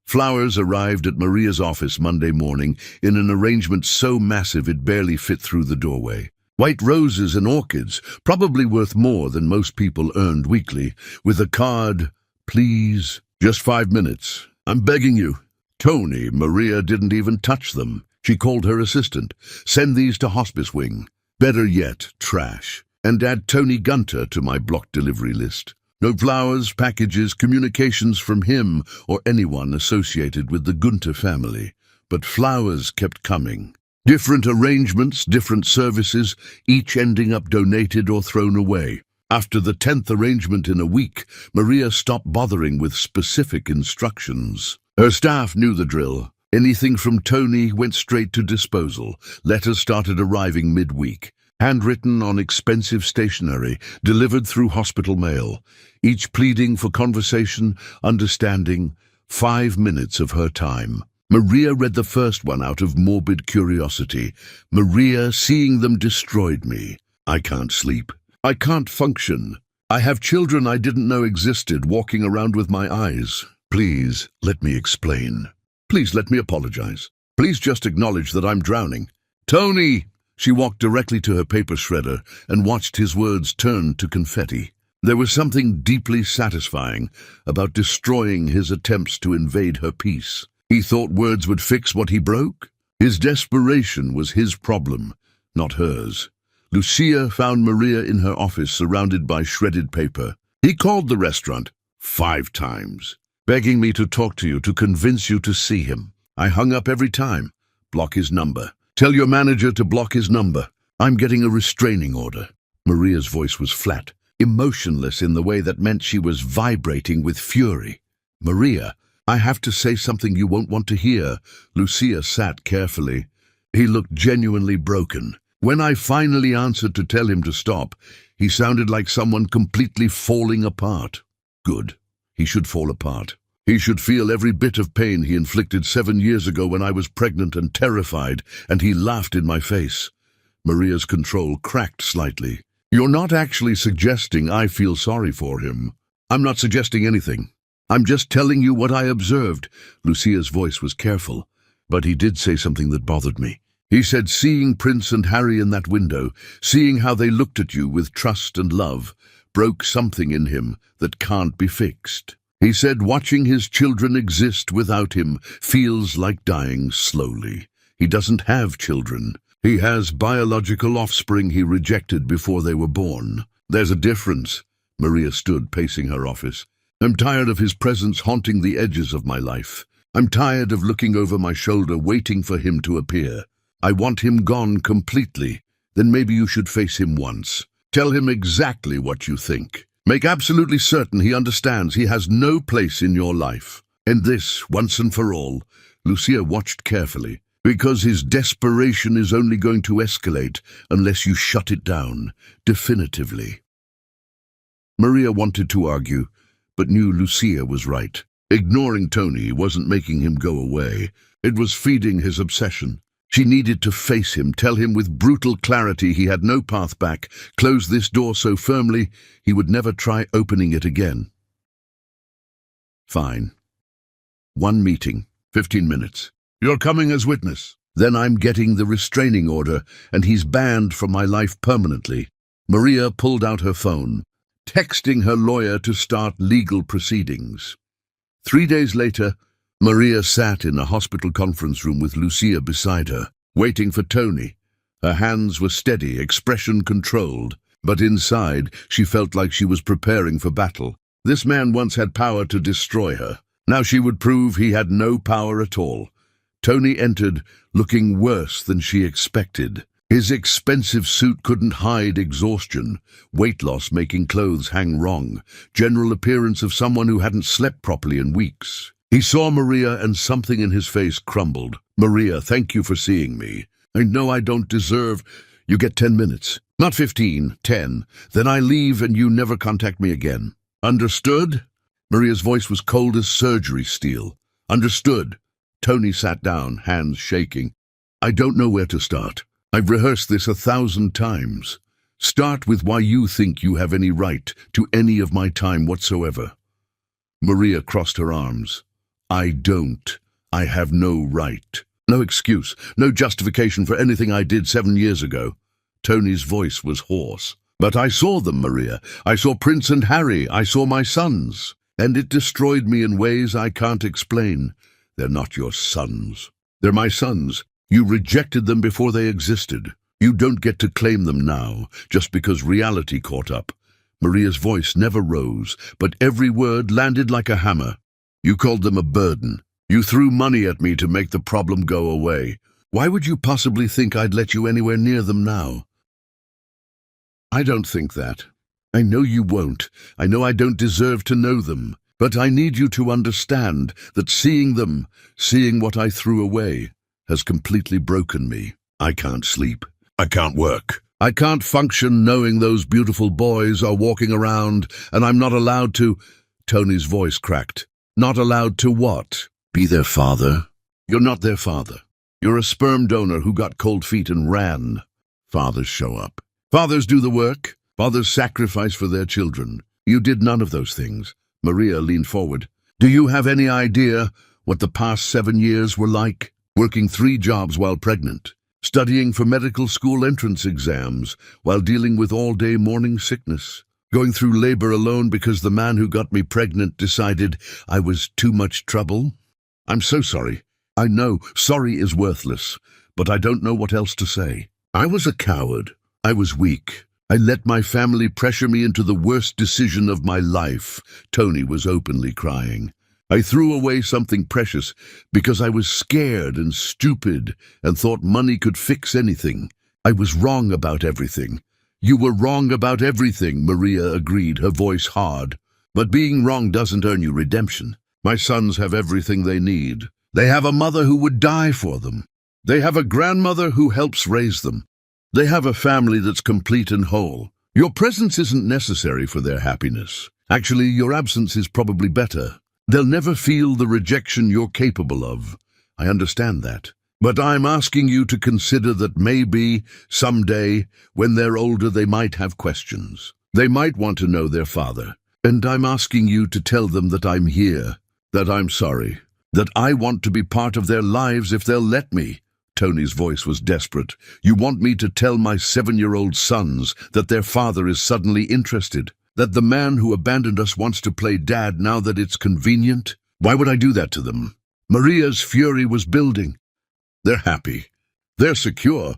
A: Flowers arrived at Maria's office Monday morning in an arrangement so massive it barely fit through the doorway. White roses and orchids, probably worth more than most people earned weekly, with a card, "Please, just 5 minutes. I'm begging you." Tony, Maria didn't even touch them. She called her assistant. "Send these to hospice wing. Better yet, trash. And add Tony Gunter to my block delivery list. No flowers, packages, communications from him or anyone associated with the Gunter family. But flowers kept coming. Different arrangements, different services, each ending up donated or thrown away. After the 10th arrangement in a week, Maria stopped bothering with specific instructions. Her staff knew the drill. Anything from Tony went straight to disposal. Letters started arriving midweek. Handwritten on expensive stationery, delivered through hospital mail, each pleading for conversation, understanding, 5 minutes of her time. Maria read the first one out of morbid curiosity. Maria, seeing them destroyed me. I can't sleep. I can't function. I have children I didn't know existed walking around with my eyes. Please, let me explain. Please let me apologize. Please just acknowledge that I'm drowning. Tony! She walked directly to her paper shredder and watched his words turn to confetti. There was something deeply satisfying about destroying his attempts to invade her peace. He thought words would fix what he broke. His desperation was his problem, not hers. Lucia found Maria in her office surrounded by shredded paper. He called the restaurant 5 times, begging me to talk to you, to convince you to see him. I hung up every time. Block his number. Tell your manager to block his number. I'm getting a restraining order. Maria's voice was flat, emotionless in the way that meant she was vibrating with fury. Maria, I have to say something you won't want to hear. Lucia sat carefully. He looked genuinely broken. When I finally answered to tell him to stop, he sounded like someone completely falling apart. Good. He should fall apart. He should feel every bit of pain he inflicted 7 years ago when I was pregnant and terrified, and he laughed in my face. Maria's control cracked slightly. You're not actually suggesting I feel sorry for him. I'm not suggesting anything. I'm just telling you what I observed. Lucia's voice was careful, but he did say something that bothered me. He said seeing Prince and Harry in that window, seeing how they looked at you with trust and love, broke something in him that can't be fixed. He said watching his children exist without him feels like dying slowly. He doesn't have children. He has biological offspring he rejected before they were born. There's a difference. Maria stood pacing her office. I'm tired of his presence haunting the edges of my life. I'm tired of looking over my shoulder waiting for him to appear. I want him gone completely. Then maybe you should face him once. Tell him exactly what you think. Make absolutely certain he understands he has no place in your life. And this, once and for all. Lucia watched carefully, because his desperation is only going to escalate unless you shut it down, definitively. Maria wanted to argue, but knew Lucia was right. Ignoring Tony wasn't making him go away. It was feeding his obsession. She needed to face him, tell him with brutal clarity he had no path back, close this door so firmly he would never try opening it again. Fine. 1 meeting, 15 minutes. You're coming as witness. Then I'm getting the restraining order, and he's banned from my life permanently. Maria pulled out her phone, texting her lawyer to start legal proceedings. 3 days later, Maria sat in a hospital conference room with Lucia beside her, waiting for Tony. Her hands were steady, expression controlled, but inside she felt like she was preparing for battle. This man once had power to destroy her. Now she would prove he had no power at all. Tony entered, looking worse than she expected. His expensive suit couldn't hide exhaustion, weight loss making clothes hang wrong, general appearance of someone who hadn't slept properly in weeks. He saw Maria and something in his face crumbled. Maria, thank you for seeing me. I know I don't deserve. You get 10 minutes. Not 15, 10. Then I leave and you never contact me again. Understood? Maria's voice was cold as surgery steel. Understood. Tony sat down, hands shaking. I don't know where to start. I've rehearsed this 1,000 times. Start with why you think you have any right to any of my time whatsoever. Maria crossed her arms. I don't. I have no right. No excuse, no justification for anything I did 7 years ago. Tony's voice was hoarse. But I saw them, Maria. I saw Prince and Harry. I saw my sons. And it destroyed me in ways I can't explain. They're not your sons. They're my sons. You rejected them before they existed. You don't get to claim them now, just because reality caught up. Maria's voice never rose, but every word landed like a hammer. You called them a burden. You threw money at me to make the problem go away. Why would you possibly think I'd let you anywhere near them now? I don't think that. I know you won't. I know I don't deserve to know them. But I need you to understand that seeing them, seeing what I threw away, has completely broken me. I can't sleep. I can't work. I can't function knowing those beautiful boys are walking around and I'm not allowed to... Tony's voice cracked. Not allowed to what? Be their father? You're not their father. You're a sperm donor who got cold feet and ran. Fathers show up. Fathers do the work. Fathers sacrifice for their children. You did none of those things. Maria leaned forward. Do you have any idea what the past 7 years were like? Working 3 jobs while pregnant. Studying for medical school entrance exams while dealing with all-day morning sickness. Going through labor alone because the man who got me pregnant decided I was too much trouble. I'm so sorry. I know sorry is worthless, but I don't know what else to say. I was a coward. I was weak. I let my family pressure me into the worst decision of my life. Tony was openly crying. I threw away something precious because I was scared and stupid and thought money could fix anything. I was wrong about everything. You were wrong about everything, Maria agreed, her voice hard. But being wrong doesn't earn you redemption. My sons have everything they need. They have a mother who would die for them. They have a grandmother who helps raise them. They have a family that's complete and whole. Your presence isn't necessary for their happiness. Actually, your absence is probably better. They'll never feel the rejection you're capable of. I understand that. But I'm asking you to consider that maybe, someday, when they're older, they might have questions. They might want to know their father. And I'm asking you to tell them that I'm here, that I'm sorry, that I want to be part of their lives if they'll let me. Tony's voice was desperate. You want me to tell my 7-year-old sons that their father is suddenly interested? That the man who abandoned us wants to play dad now that it's convenient? Why would I do that to them? Maria's fury was building. They're happy. They're secure.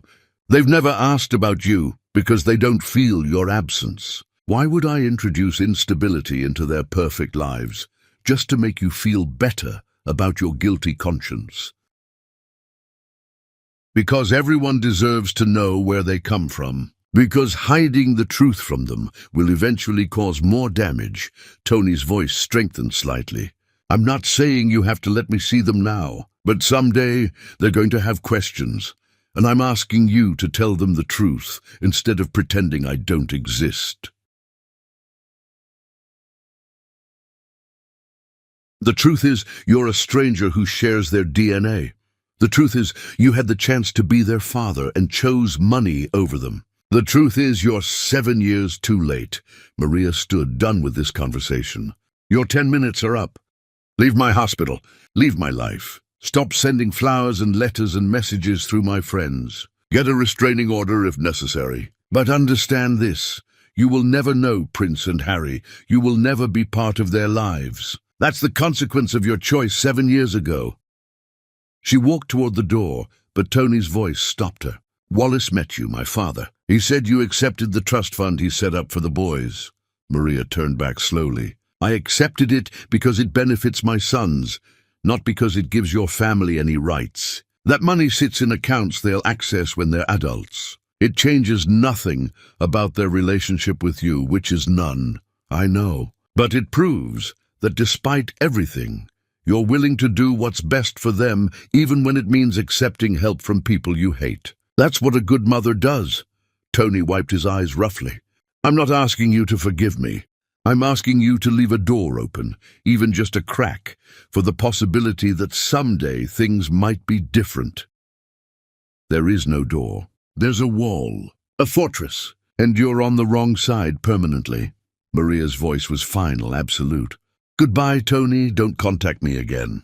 A: They've never asked about you because they don't feel your absence. Why would I introduce instability into their perfect lives just to make you feel better about your guilty conscience? Because everyone deserves to know where they come from. Because hiding the truth from them will eventually cause more damage. Tony's voice strengthened slightly. I'm not saying you have to let me see them now, but someday they're going to have questions, and I'm asking you to tell them the truth instead of pretending I don't exist. The truth is, you're a stranger who shares their DNA. The truth is, you had the chance to be their father and chose money over them. The truth is, you're 7 years too late. Maria stood, done with this conversation. Your 10 minutes are up. Leave my hospital. Leave my life. Stop sending flowers and letters and messages through my friends. Get a restraining order if necessary. But understand this. You will never know Prince and Harry. You will never be part of their lives. That's the consequence of your choice 7 years ago. She walked toward the door, but Tony's voice stopped her. Wallace met you, my father. He said you accepted the trust fund he set up for the boys. Maria turned back slowly. I accepted it because it benefits my sons, not because it gives your family any rights. That money sits in accounts they'll access when they're adults. It changes nothing about their relationship with you, which is none. I know. But it proves that despite everything, you're willing to do what's best for them, even when it means accepting help from people you hate. That's what a good mother does. Tony wiped his eyes roughly. I'm not asking you to forgive me. I'm asking you to leave a door open, even just a crack, for the possibility that someday things might be different. There is no door. There's a wall, a fortress, and you're on the wrong side permanently. Maria's voice was final, absolute. Goodbye, Tony, don't contact me again.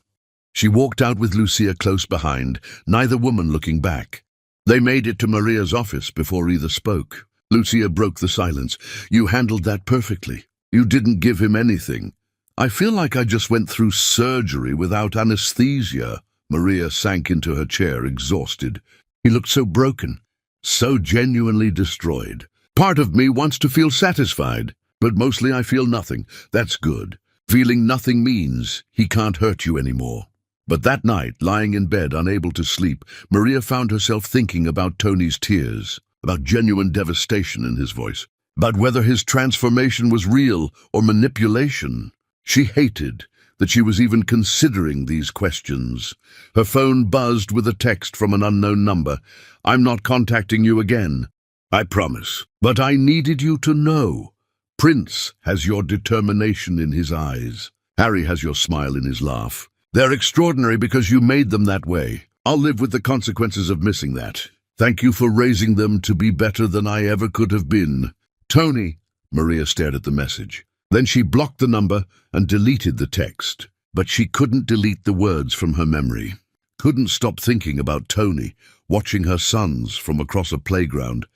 A: She walked out with Lucia close behind, neither woman looking back. They made it to Maria's office before either spoke. Lucia broke the silence. You handled that perfectly. You didn't give him anything. I feel like I just went through surgery without anesthesia. Maria sank into her chair, exhausted. He looked so broken, so genuinely destroyed. Part of me wants to feel satisfied, but mostly I feel nothing. That's good. Feeling nothing means he can't hurt you anymore. But that night, lying in bed, unable to sleep, Maria found herself thinking about Tony's tears, about genuine devastation in his voice, about whether his transformation was real or manipulation. She hated that she was even considering these questions. Her phone buzzed with a text from an unknown number. I'm not contacting you again. I promise. But I needed you to know. Prince has your determination in his eyes. Harry has your smile in his laugh. They're extraordinary because you made them that way. I'll live with the consequences of missing that. Thank you for raising them to be better than I ever could have been. Tony. Maria stared at the message. Then she blocked the number and deleted the text. But she couldn't delete the words from her memory. Couldn't stop thinking about Tony, watching her sons from across a playground.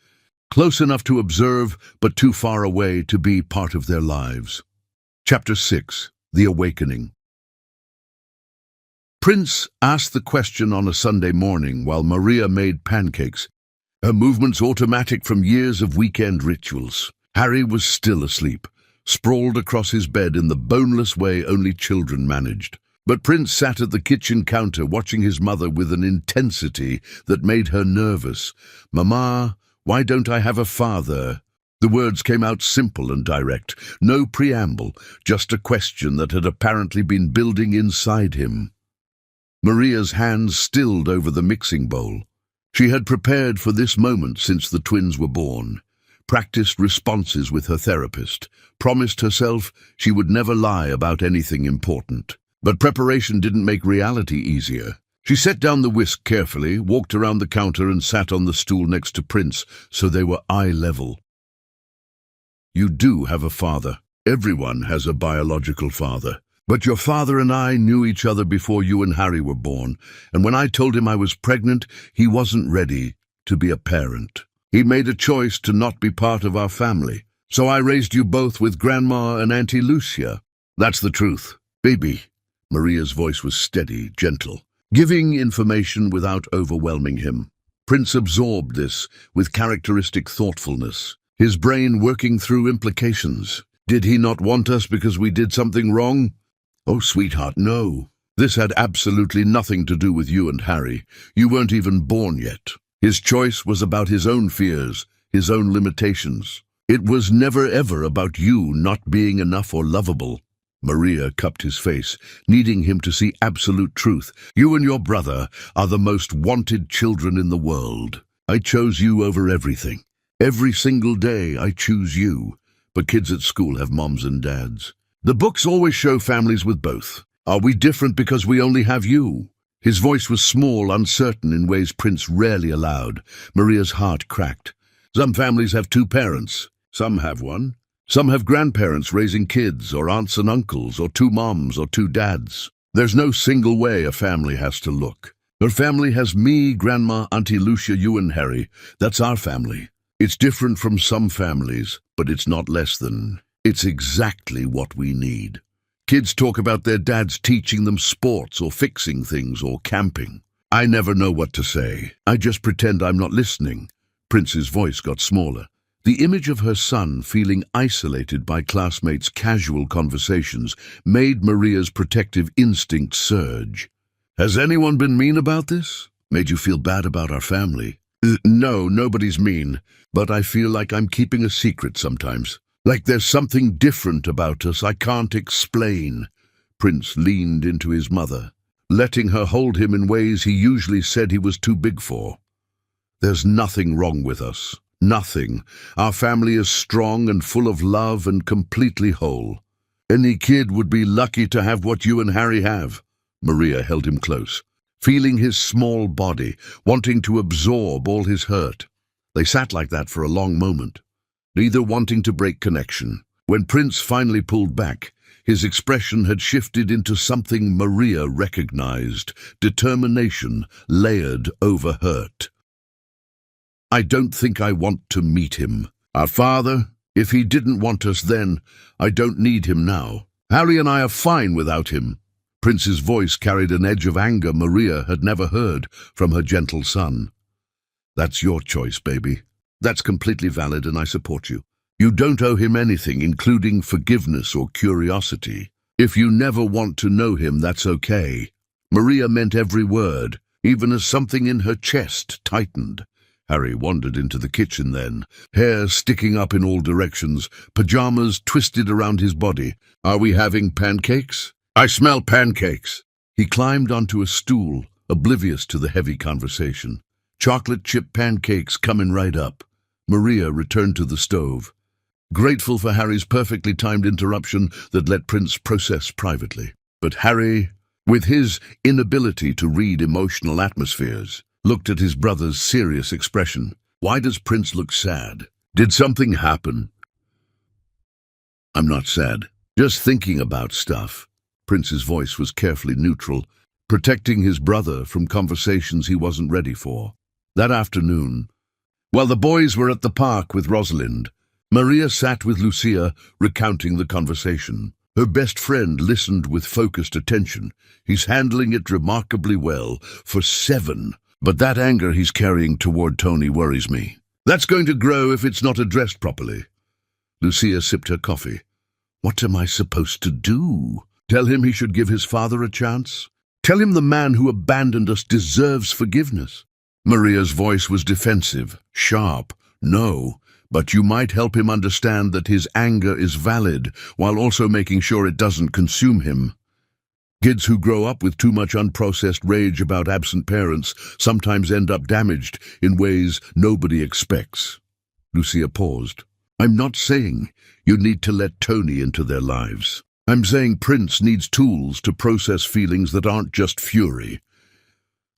A: Close enough to observe, but too far away to be part of their lives. Chapter 6. The Awakening. Prince asked the question on a Sunday morning while Maria made pancakes, her movements automatic from years of weekend rituals. Harry was still asleep, sprawled across his bed in the boneless way only children managed. But Prince sat at the kitchen counter watching his mother with an intensity that made her nervous. "Mama, why don't I have a father?" The words came out simple and direct, no preamble, just a question that had apparently been building inside him. Maria's hands stilled over the mixing bowl. She had prepared for this moment since the twins were born, practiced responses with her therapist, promised herself she would never lie about anything important. But preparation didn't make reality easier. She set down the whisk carefully, walked around the counter and sat on the stool next to Prince so they were eye level. You do have a father. Everyone has a biological father. But your father and I knew each other before you and Harry were born, and when I told him I was pregnant, he wasn't ready to be a parent. He made a choice to not be part of our family. So I raised you both with Grandma and Auntie Lucia. That's the truth, baby. Maria's voice was steady, gentle, giving information without overwhelming him. Prince absorbed this with characteristic thoughtfulness, his brain working through implications. Did he not want us because we did something wrong? Oh, sweetheart, no. This had absolutely nothing to do with you and Harry. You weren't even born yet. His choice was about his own fears, his own limitations. It was never ever about you not being enough or lovable. Maria cupped his face, needing him to see absolute truth. You and your brother are the most wanted children in the world. I chose you over everything. Every single day I choose you. But kids at school have moms and dads. The books always show families with both. Are we different because we only have you? His voice was small, uncertain in ways Prince rarely allowed. Maria's heart cracked. Some families have two parents. Some have one. Some have grandparents raising kids, or aunts and uncles, or two moms, or two dads. There's no single way a family has to look. Her family has me, Grandma, Auntie Lucia, you and Harry. That's our family. It's different from some families, but it's not less than. It's exactly what we need. Kids talk about their dads teaching them sports or fixing things or camping. I never know what to say. I just pretend I'm not listening. Prince's voice got smaller. The image of her son feeling isolated by classmates' casual conversations made Maria's protective instinct surge. Has anyone been mean about this? Made you feel bad about our family? No, nobody's mean, but I feel like I'm keeping a secret sometimes. Like there's something different about us I can't explain. Prince leaned into his mother, letting her hold him in ways he usually said he was too big for. There's nothing wrong with us. Nothing. Our family is strong and full of love and completely whole. Any kid would be lucky to have what you and Harry have." Maria held him close, feeling his small body, wanting to absorb all his hurt. They sat like that for a long moment, neither wanting to break connection. When Prince finally pulled back, his expression had shifted into something Maria recognized: determination layered over hurt. "I don't think I want to meet him. Our father, if he didn't want us then, I don't need him now. Harry and I are fine without him." Prince's voice carried an edge of anger Maria had never heard from her gentle son. "That's your choice, baby. That's completely valid, and I support you. You don't owe him anything, including forgiveness or curiosity. If you never want to know him, that's okay." Maria meant every word, even as something in her chest tightened. Harry wandered into the kitchen then, hair sticking up in all directions, pajamas twisted around his body. "Are we having pancakes? I smell pancakes." He climbed onto a stool, oblivious to the heavy conversation. Chocolate chip pancakes coming right up. Maria returned to the stove, grateful for Harry's perfectly timed interruption that let Prince process privately. But Harry, with his inability to read emotional atmospheres, looked at his brother's serious expression. "Why does Prince look sad? Did something happen?" "I'm not sad. Just thinking about stuff." Prince's voice was carefully neutral, protecting his brother from conversations he wasn't ready for. That afternoon, while the boys were at the park with Rosalind, Maria sat with Lucia, recounting the conversation. Her best friend listened with focused attention. "He's handling it remarkably well for 7. But that anger he's carrying toward Tony worries me. That's going to grow if it's not addressed properly." Lucia sipped her coffee. "What am I supposed to do? Tell him he should give his father a chance? Tell him the man who abandoned us deserves forgiveness?" Maria's voice was defensive, sharp. "No, but you might help him understand that his anger is valid, while also making sure it doesn't consume him. Kids who grow up with too much unprocessed rage about absent parents sometimes end up damaged in ways nobody expects." Lucia paused. "I'm not saying you need to let Tony into their lives. I'm saying Prince needs tools to process feelings that aren't just fury.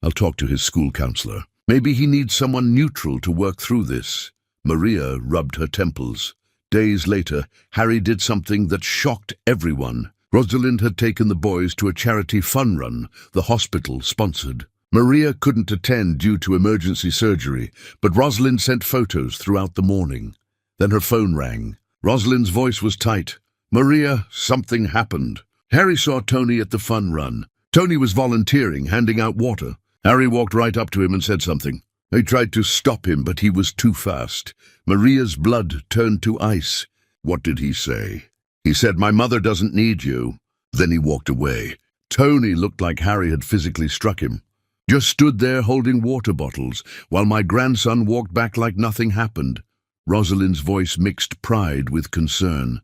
A: I'll talk to his school counselor. Maybe he needs someone neutral to work through this." Maria rubbed her temples. Days later, Harry did something that shocked everyone. Rosalind had taken the boys to a charity fun run the hospital sponsored. Maria couldn't attend due to emergency surgery, but Rosalind sent photos throughout the morning. Then her phone rang. Rosalind's voice was tight. "Maria, something happened. Harry saw Tony at the fun run. Tony was volunteering, handing out water. Harry walked right up to him and said something. They tried to stop him, but he was too fast. Maria's blood turned to ice." "What did he say?" "He said, 'My mother doesn't need you.' Then he walked away." Tony looked like Harry had physically struck him. "Just stood there holding water bottles, while my grandson walked back like nothing happened." Rosalind's voice mixed pride with concern.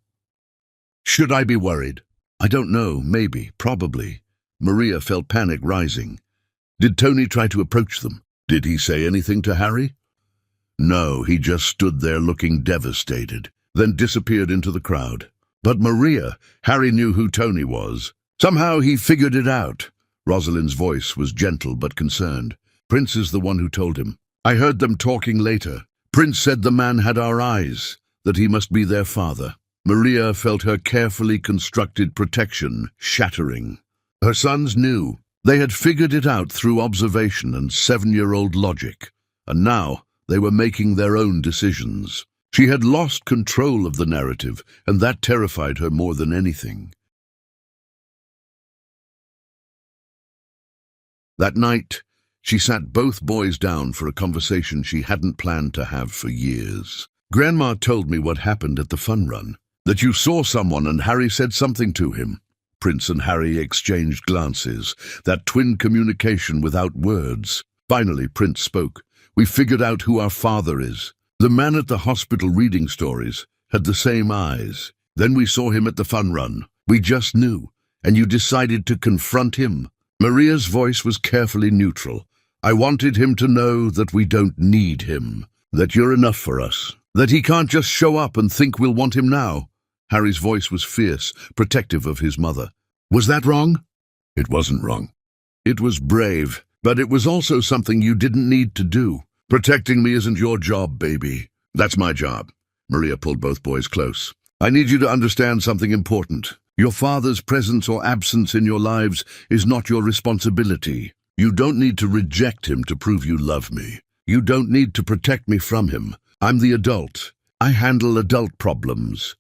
A: "Should I be worried?" "I don't know, maybe, probably." Maria felt panic rising. "Did Tony try to approach them? Did he say anything to Harry?" "No, he just stood there looking devastated, then disappeared into the crowd." "But Maria, Harry knew who Tony was. Somehow he figured it out." Rosalind's voice was gentle but concerned. "Prince is the one who told him. I heard them talking later. Prince said the man had our eyes, that he must be their father." Maria felt her carefully constructed protection shattering. Her sons knew. They had figured it out through observation and 7-year-old logic, and now they were making their own decisions. She had lost control of the narrative, and that terrified her more than anything. That night, she sat both boys down for a conversation she hadn't planned to have for years. "Grandma told me what happened at the fun run, that you saw someone and Harry said something to him." Prince and Harry exchanged glances, that twin communication without words. Finally, Prince spoke. "We figured out who our father is. The man at the hospital reading stories had the same eyes. Then we saw him at the fun run. We just knew, and you decided to confront him." Maria's voice was carefully neutral. "I wanted him to know that we don't need him. That you're enough for us. That he can't just show up and think we'll want him now. Harry's voice was fierce, protective of his mother. Was that wrong? It wasn't wrong. It was brave, but it was also something you didn't need to do. Protecting me isn't your job, baby. That's my job. Maria pulled both boys close. I need you to understand something important. Your father's presence or absence in your lives is not your responsibility. You don't need to reject him to prove you love me. You don't need to protect me from him. I'm the adult. I handle adult problems.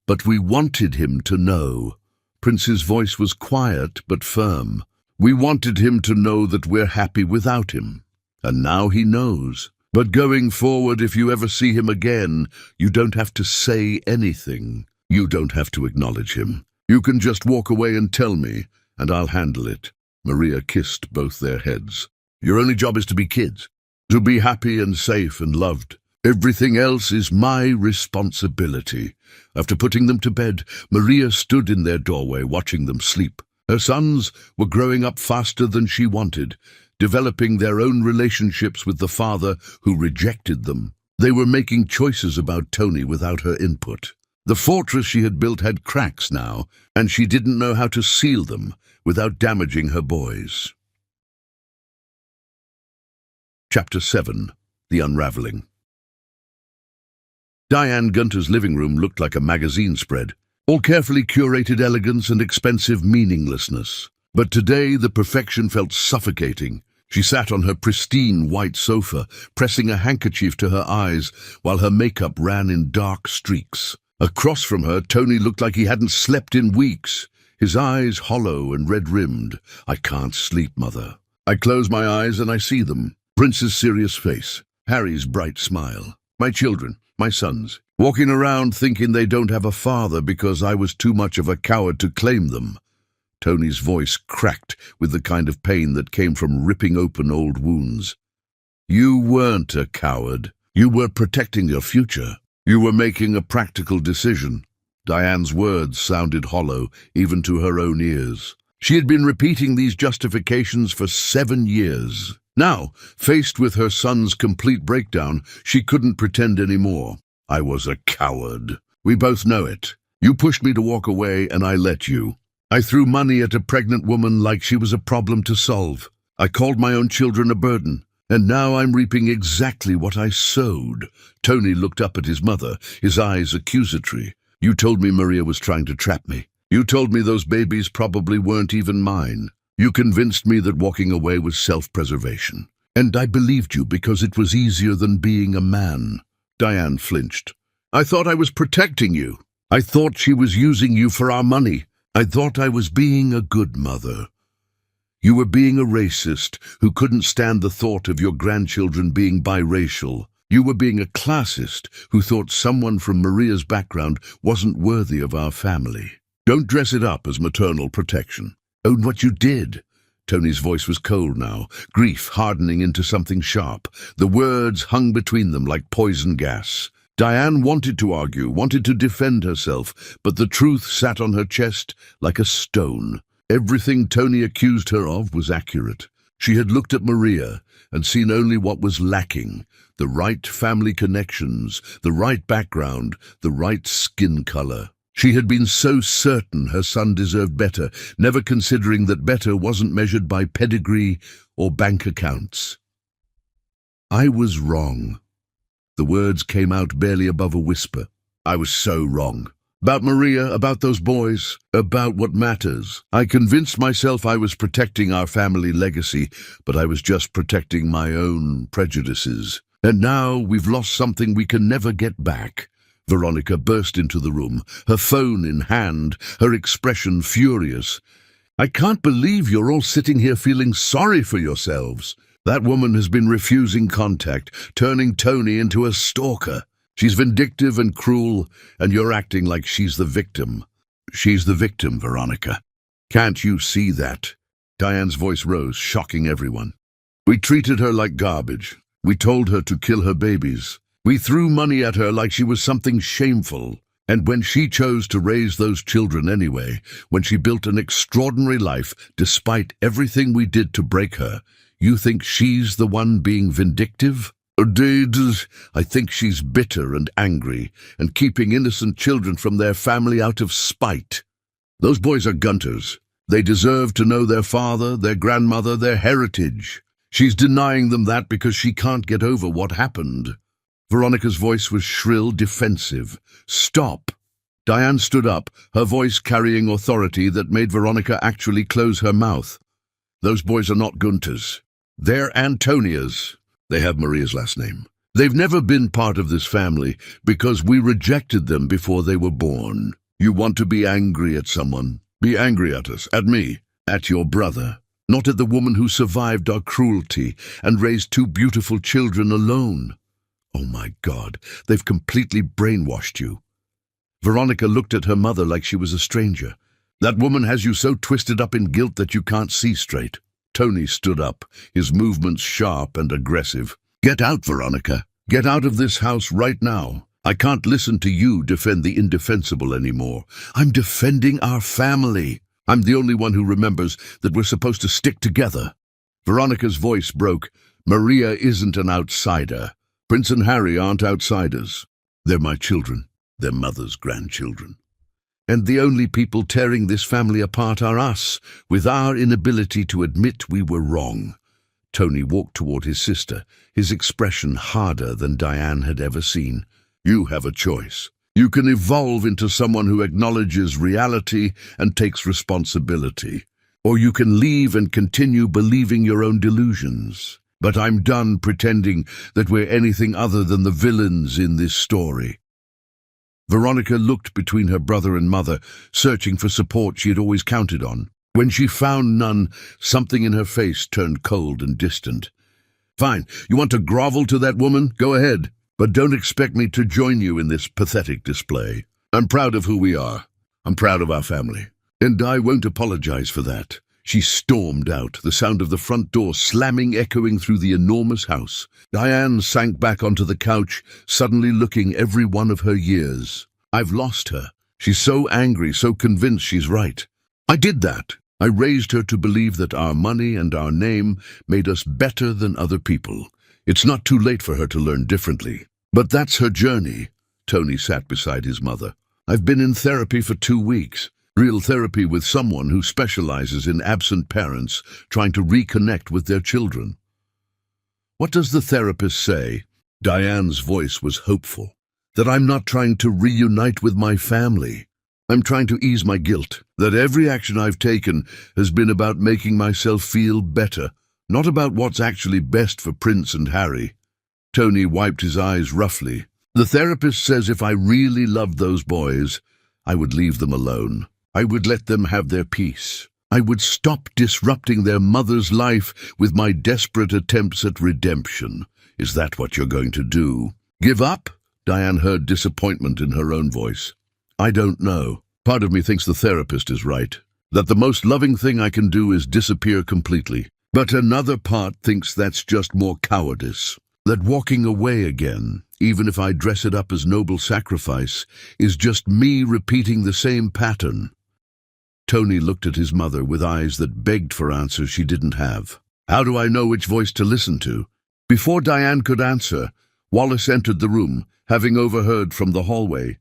A: But we wanted him to know. Prince's voice was quiet but firm. We wanted him to know that we're happy without him. And now he knows. But going forward, if you ever see him again, you don't have to say anything. You don't have to acknowledge him. You can just walk away and tell me, and I'll handle it. Maria kissed both their heads. Your only job is to be kids. To be happy and safe and loved. Everything else is my responsibility. After putting them to bed, Maria stood in their doorway watching them sleep. Her sons were growing up faster than she wanted, developing their own relationships with the father who rejected them. They were making choices about Tony without her input. The fortress she had built had cracks now, and she didn't know how to seal them without damaging her boys. Chapter 7. The Unraveling. Diane Gunter's living room looked like a magazine spread, all carefully curated elegance and expensive meaninglessness. But today the perfection felt suffocating. She sat on her pristine white sofa, pressing a handkerchief to her eyes while her makeup ran in dark streaks. Across from her, Tony looked like he hadn't slept in weeks, his eyes hollow and red-rimmed. I can't sleep, Mother. I close my eyes and I see them. Prince's serious face, Harry's bright smile. My children, my sons, walking around thinking they don't have a father because I was too much of a coward to claim them. Tony's voice cracked with the kind of pain that came from ripping open old wounds. You weren't a coward. You were protecting your future. You were making a practical decision. Diane's words sounded hollow, even to her own ears. She had been repeating these justifications for 7 years. Now, faced with her son's complete breakdown, she couldn't pretend anymore. I was a coward. We both know it. You pushed me to walk away, and I let you. I threw money at a pregnant woman like she was a problem to solve. I called my own children a burden, and now I'm reaping exactly what I sowed. Tony looked up at his mother, his eyes accusatory. You told me Maria was trying to trap me. You told me those babies probably weren't even mine. You convinced me that walking away was self-preservation. And I believed you because it was easier than being a man. Diane flinched. I thought I was protecting you. I thought she was using you for our money. I thought I was being a good mother. You were being a racist who couldn't stand the thought of your grandchildren being biracial. You were being a classist who thought someone from Maria's background wasn't worthy of our family. Don't dress it up as maternal protection. Own what you did. Tony's voice was cold now, grief hardening into something sharp. The words hung between them like poison gas. Diane wanted to argue, wanted to defend herself, but the truth sat on her chest like a stone. Everything Tony accused her of was accurate. She had looked at Maria and seen only what was lacking: the right family connections, the right background, the right skin color. She had been so certain her son deserved better, never considering that better wasn't measured by pedigree or bank accounts. I was wrong. The words came out barely above a whisper. I was so wrong. About Maria, about those boys, about what matters. I convinced myself I was protecting our family legacy, but I was just protecting my own prejudices. And now we've lost something we can never get back. Veronica burst into the room, her phone in hand, her expression furious. I can't believe you're all sitting here feeling sorry for yourselves. That woman has been refusing contact, turning Tony into a stalker. She's vindictive and cruel, and you're acting like she's the victim. She's the victim, Veronica. Can't you see that? Diane's voice rose, shocking everyone. We treated her like garbage. We told her to kill her babies. We threw money at her like she was something shameful. And when she chose to raise those children anyway, when she built an extraordinary life despite everything we did to break her, you think she's the one being vindictive? Indeed, I think she's bitter and angry and keeping innocent children from their family out of spite. Those boys are gunters. They deserve to know their father, their grandmother, their heritage. She's denying them that because she can't get over what happened. Veronica's voice was shrill, defensive. Stop! Diane stood up, her voice carrying authority that made Veronica actually close her mouth. Those boys are not Gunters. They're Antonia's. They have Maria's last name. They've never been part of this family because we rejected them before they were born. You want to be angry at someone? Be angry at us, at me, at your brother, not at the woman who survived our cruelty and raised two beautiful children alone. Oh my God, they've completely brainwashed you. Veronica looked at her mother like she was a stranger. That woman has you so twisted up in guilt that you can't see straight. Tony stood up, his movements sharp and aggressive. Get out, Veronica. Get out of this house right now. I can't listen to you defend the indefensible anymore. I'm defending our family. I'm the only one who remembers that we're supposed to stick together. Veronica's voice broke. Maria isn't an outsider. Prince and Harry aren't outsiders. They're my children, their mother's grandchildren. And the only people tearing this family apart are us, with our inability to admit we were wrong. Tony walked toward his sister, his expression harder than Diane had ever seen. You have a choice. You can evolve into someone who acknowledges reality and takes responsibility. Or you can leave and continue believing your own delusions. But I'm done pretending that we're anything other than the villains in this story. Veronica looked between her brother and mother, searching for support she had always counted on. When she found none, something in her face turned cold and distant. Fine, you want to grovel to that woman? Go ahead. But don't expect me to join you in this pathetic display. I'm proud of who we are. I'm proud of our family. And I won't apologize for that. She stormed out, the sound of the front door slamming echoing through the enormous house. Diane sank back onto the couch, suddenly looking every one of her years. I've lost her. She's so angry, so convinced she's right. I did that. I raised her to believe that our money and our name made us better than other people. It's not too late for her to learn differently. But that's her journey. Tony sat beside his mother. I've been in therapy for 2 weeks. Real therapy with someone who specializes in absent parents trying to reconnect with their children. What does the therapist say? Diane's voice was hopeful. That I'm not trying to reunite with my family. I'm trying to ease my guilt. That every action I've taken has been about making myself feel better, not about what's actually best for Prince and Harry. Tony wiped his eyes roughly. The therapist says if I really loved those boys, I would leave them alone. I would let them have their peace. I would stop disrupting their mother's life with my desperate attempts at redemption. Is that what you're going to do? Give up? Diane heard disappointment in her own voice. I don't know. Part of me thinks the therapist is right. That the most loving thing I can do is disappear completely. But another part thinks that's just more cowardice. That walking away again, even if I dress it up as noble sacrifice, is just me repeating the same pattern. Tony looked at his mother with eyes that begged for answers she didn't have. How do I know which voice to listen to? Before Diane could answer, Wallace entered the room, having overheard from the hallway.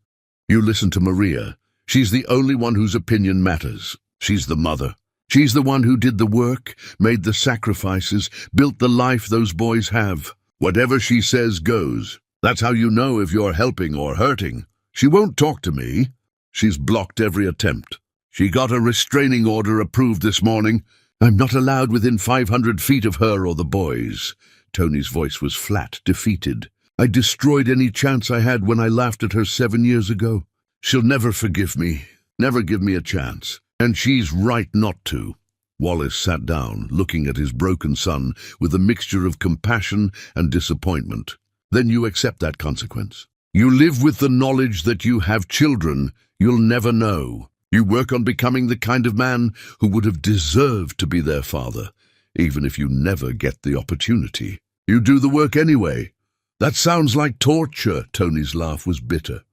A: You listen to Maria. She's the only one whose opinion matters. She's the mother. She's the one who did the work, made the sacrifices, built the life those boys have. Whatever she says goes. That's how you know if you're helping or hurting. She won't talk to me. She's blocked every attempt. She got a restraining order approved this morning. I'm not allowed within 500 feet of her or the boys. Tony's voice was flat, defeated. I destroyed any chance I had when I laughed at her 7 years ago. She'll never forgive me, never give me a chance. And she's right not to. Wallace sat down, looking at his broken son with a mixture of compassion and disappointment. Then you accept that consequence. You live with the knowledge that you have children you'll never know. You work on becoming the kind of man who would have deserved to be their father, even if you never get the opportunity. You do the work anyway. That sounds like torture. Tony's laugh was bitter.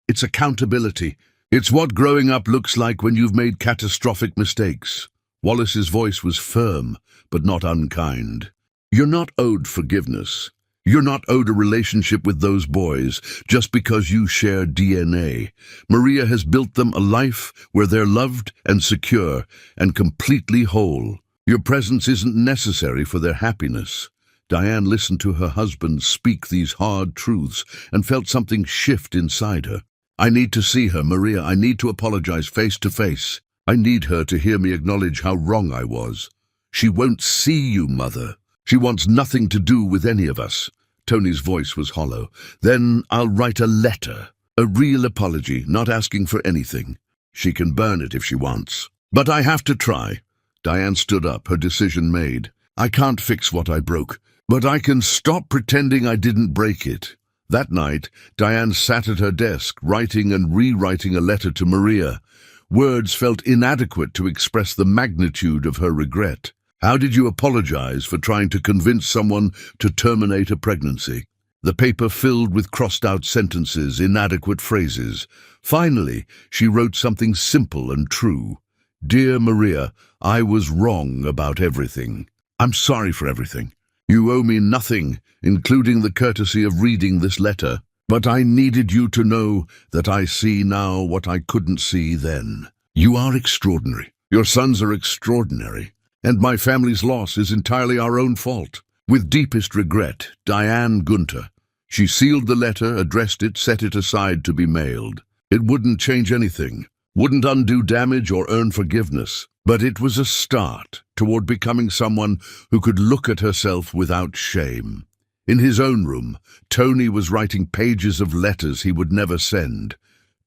A: It's accountability. It's what growing up looks like when you've made catastrophic mistakes. Wallace's voice was firm, but not unkind. You're not owed forgiveness. You're not owed a relationship with those boys just because you share DNA. Maria has built them a life where they're loved and secure and completely whole. Your presence isn't necessary for their happiness. Diane listened to her husband speak these hard truths and felt something shift inside her. I need to see her, Maria. I need to apologize face to face. I need her to hear me acknowledge how wrong I was. She won't see you, Mother. She wants nothing to do with any of us. Tony's voice was hollow. Then I'll write a letter. A real apology, not asking for anything. She can burn it if she wants. But I have to try. Diane stood up, her decision made. I can't fix what I broke, but I can stop pretending I didn't break it. That night, Diane sat at her desk, writing and rewriting a letter to Maria. Words felt inadequate to express the magnitude of her regret. How did you apologize for trying to convince someone to terminate a pregnancy? The paper filled with crossed-out sentences, inadequate phrases. Finally, she wrote something simple and true. Dear Maria, I was wrong about everything. I'm sorry for everything. You owe me nothing, including the courtesy of reading this letter. But I needed you to know that I see now what I couldn't see then. You are extraordinary. Your sons are extraordinary. And my family's loss is entirely our own fault. With deepest regret, Diane Gunter. She sealed the letter, addressed it, set it aside to be mailed. It wouldn't change anything, wouldn't undo damage or earn forgiveness, but it was a start toward becoming someone who could look at herself without shame. In his own room, Tony was writing pages of letters he would never send,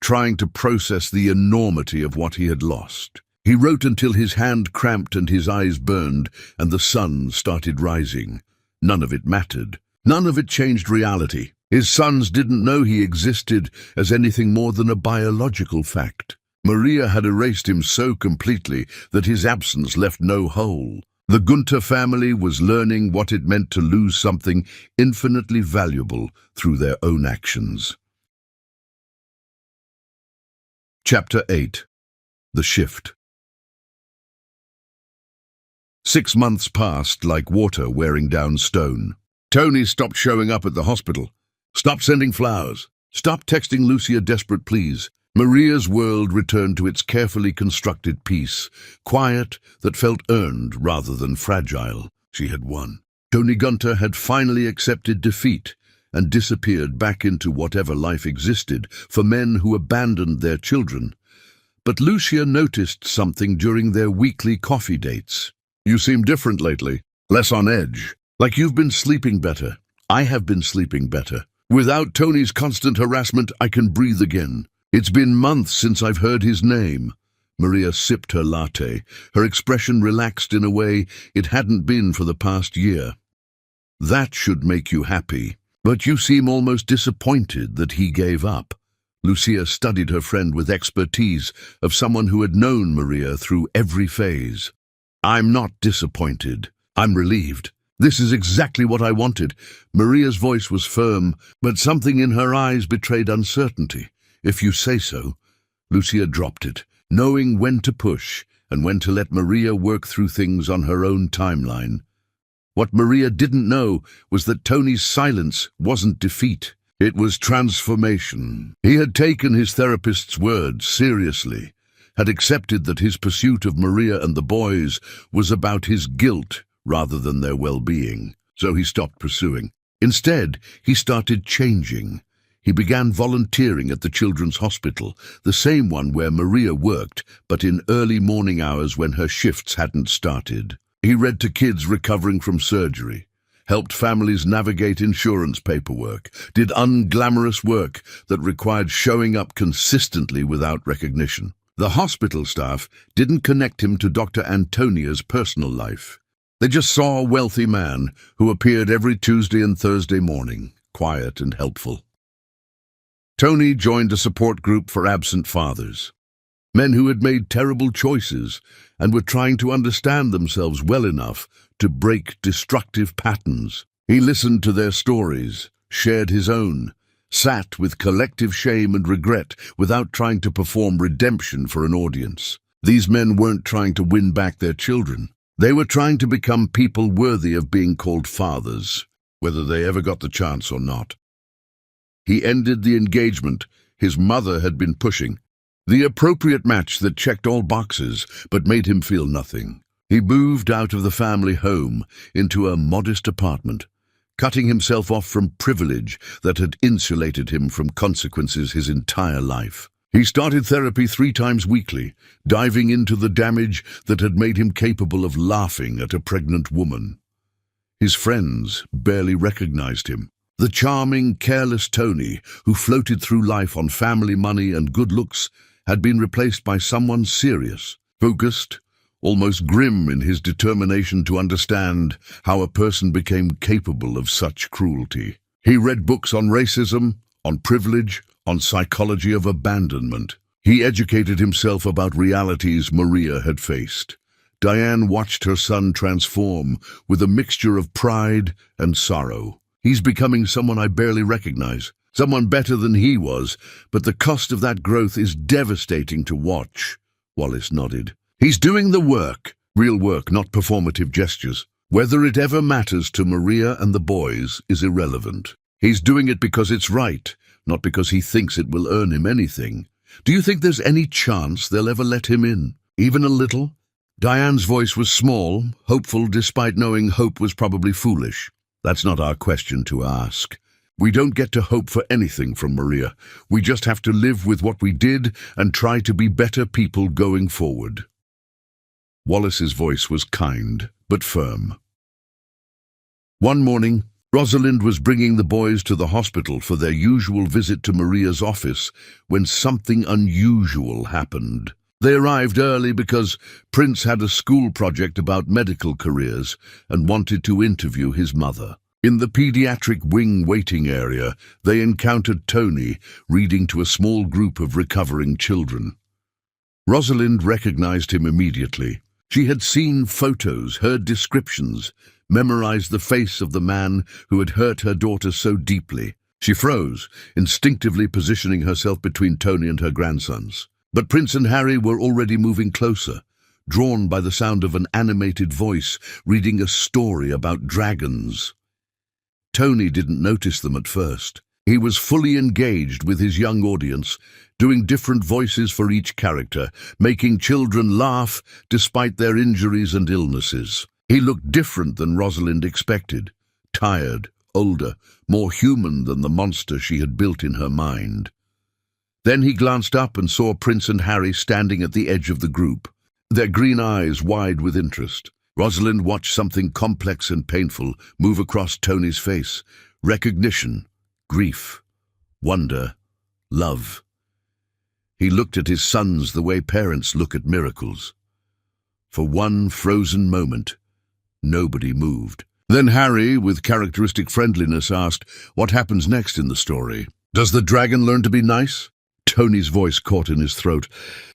A: trying to process the enormity of what he had lost. He wrote until his hand cramped and his eyes burned, and the sun started rising. None of it mattered. None of it changed reality. His sons didn't know he existed as anything more than a biological fact. Maria had erased him so completely that his absence left no hole. The Gunter family was learning what it meant to lose something infinitely valuable through their own actions. Chapter 8. The Shift. 6 months passed like water wearing down stone. Tony stopped showing up at the hospital, stopped sending flowers, stopped texting Lucia desperate pleas. Maria's world returned to its carefully constructed peace, quiet that felt earned rather than fragile. She had won. Tony Gunter had finally accepted defeat and disappeared back into whatever life existed for men who abandoned their children. But Lucia noticed something during their weekly coffee dates. You seem different lately, less on edge, like you've been sleeping better. I have been sleeping better. Without Tony's constant harassment, I can breathe again. It's been months since I've heard his name. Maria sipped her latte, her expression relaxed in a way it hadn't been for the past year. That should make you happy, but you seem almost disappointed that he gave up. Lucia studied her friend with expertise of someone who had known Maria through every phase. I'm not disappointed. I'm relieved. This is exactly what I wanted. Maria's voice was firm, but something in her eyes betrayed uncertainty. If you say so. Lucia dropped it, knowing when to push and when to let Maria work through things on her own timeline. What Maria didn't know was that Tony's silence wasn't defeat. It was transformation. He had taken his therapist's words seriously, had accepted that his pursuit of Maria and the boys was about his guilt rather than their well-being. So he stopped pursuing. Instead, he started changing. He began volunteering at the children's hospital, the same one where Maria worked, but in early morning hours when her shifts hadn't started. He read to kids recovering from surgery, helped families navigate insurance paperwork, did unglamorous work that required showing up consistently without recognition. The hospital staff didn't connect him to Dr. Antonia's personal life. They just saw a wealthy man who appeared every Tuesday and Thursday morning, quiet and helpful. Tony joined a support group for absent fathers, men who had made terrible choices and were trying to understand themselves well enough to break destructive patterns. He listened to their stories, shared his own, sat with collective shame and regret without trying to perform redemption for an audience. These men weren't trying to win back their children. They were trying to become people worthy of being called fathers, whether they ever got the chance or not. He ended the engagement his mother had been pushing, the appropriate match that checked all boxes but made him feel nothing. He moved out of the family home into a modest apartment, cutting himself off from privilege that had insulated him from consequences his entire life. He started therapy 3 times weekly, diving into the damage that had made him capable of laughing at a pregnant woman. His friends barely recognized him. The charming, careless Tony, who floated through life on family money and good looks, had been replaced by someone serious, focused, almost grim in his determination to understand how a person became capable of such cruelty. He read books on racism, on privilege, on psychology of abandonment. He educated himself about realities Maria had faced. Diane watched her son transform with a mixture of pride and sorrow. He's becoming someone I barely recognize, someone better than he was, but the cost of that growth is devastating to watch. Wallace nodded. He's doing the work, real work, not performative gestures. Whether it ever matters to Maria and the boys is irrelevant. He's doing it because it's right, not because he thinks it will earn him anything. Do you think there's any chance they'll ever let him in? Even a little? Diane's voice was small, hopeful, despite knowing hope was probably foolish. That's not our question to ask. We don't get to hope for anything from Maria. We just have to live with what we did and try to be better people going forward. Wallace's voice was kind, but firm. One morning, Rosalind was bringing the boys to the hospital for their usual visit to Maria's office when something unusual happened. They arrived early because Prince had a school project about medical careers and wanted to interview his mother. In the pediatric wing waiting area, they encountered Tony reading to a small group of recovering children. Rosalind recognized him immediately. She had seen photos, heard descriptions, memorized the face of the man who had hurt her daughter so deeply. She froze, instinctively positioning herself between Tony and her grandsons. But Prince and Harry were already moving closer, drawn by the sound of an animated voice reading a story about dragons. Tony didn't notice them at first. He was fully engaged with his young audience, doing different voices for each character, making children laugh despite their injuries and illnesses. He looked different than Rosalind expected, tired, older, more human than the monster she had built in her mind. Then he glanced up and saw Prince and Harry standing at the edge of the group, their green eyes wide with interest. Rosalind watched something complex and painful move across Tony's face. Recognition, grief, wonder, love. He looked at his sons the way parents look at miracles. For one frozen moment, nobody moved. Then Harry, with characteristic friendliness, asked, "What happens next in the story? Does the dragon learn to be nice?" Tony's voice caught in his throat.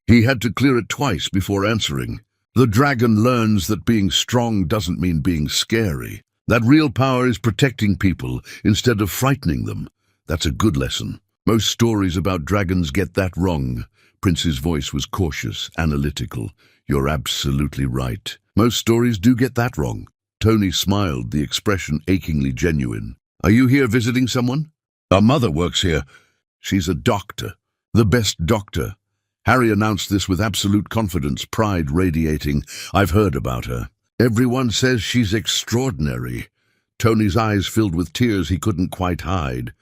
A: He had to clear it twice before answering. The dragon learns that being strong doesn't mean being scary. That real power is protecting people instead of frightening them. That's a good lesson. Most stories about dragons get that wrong. Prince's voice was cautious, analytical. You're absolutely right. Most stories do get that wrong. Tony smiled, the expression achingly genuine. Are you here visiting someone? Our mother works here. She's a doctor. The best doctor. Harry announced this with absolute confidence, pride radiating. I've heard about her. Everyone says she's extraordinary. Tony's eyes filled with tears he couldn't quite hide.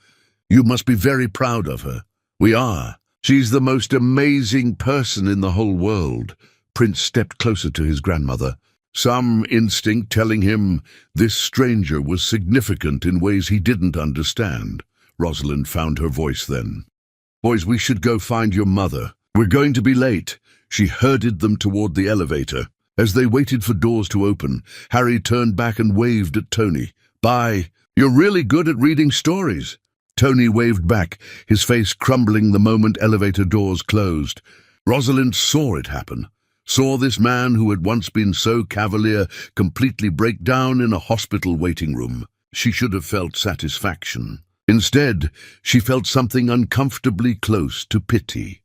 A: You must be very proud of her. We are. She's the most amazing person in the whole world. Prince stepped closer to his grandmother, some instinct telling him this stranger was significant in ways he didn't understand. Rosalind found her voice then. Boys, we should go find your mother. We're going to be late. She herded them toward the elevator. As they waited for doors to open, Harry turned back and waved at Tony. Bye. You're really good at reading stories. Tony waved back, his face crumbling the moment elevator doors closed. Rosalind saw it happen. Saw this man who had once been so cavalier completely break down in a hospital waiting room. She should have felt satisfaction. Instead, she felt something uncomfortably close to pity.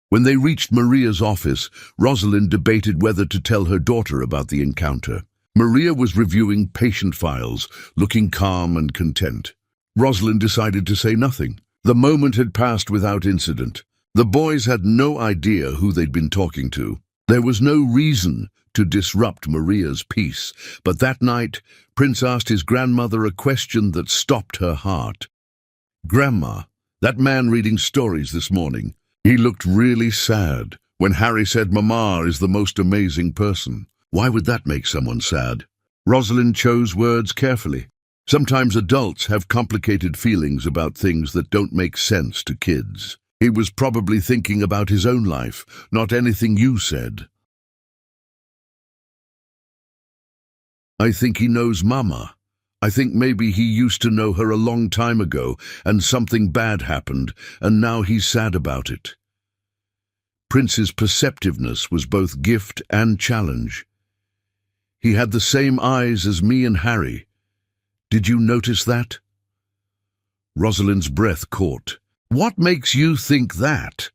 A: When they reached Maria's office, Rosalind debated whether to tell her daughter about the encounter. Maria was reviewing patient files, looking calm and content. Rosalind decided to say nothing. The moment had passed without incident. The boys had no idea who they'd been talking to. There was no reason to disrupt Maria's peace, but that night, Prince asked his grandmother a question that stopped her heart. "Grandma, that man reading stories this morning, he looked really sad when Harry said Mama is the most amazing person. Why would that make someone sad?" Rosalind chose words carefully. Sometimes adults have complicated feelings about things that don't make sense to kids. He was probably thinking about his own life, not anything you said. "I think he knows Mama. I think maybe he used to know her a long time ago, and something bad happened, and now he's sad about it." Prince's perceptiveness was both gift and challenge. "He had the same eyes as me and Harry. Did you notice that?" Rosalind's breath caught. "What makes you think that?"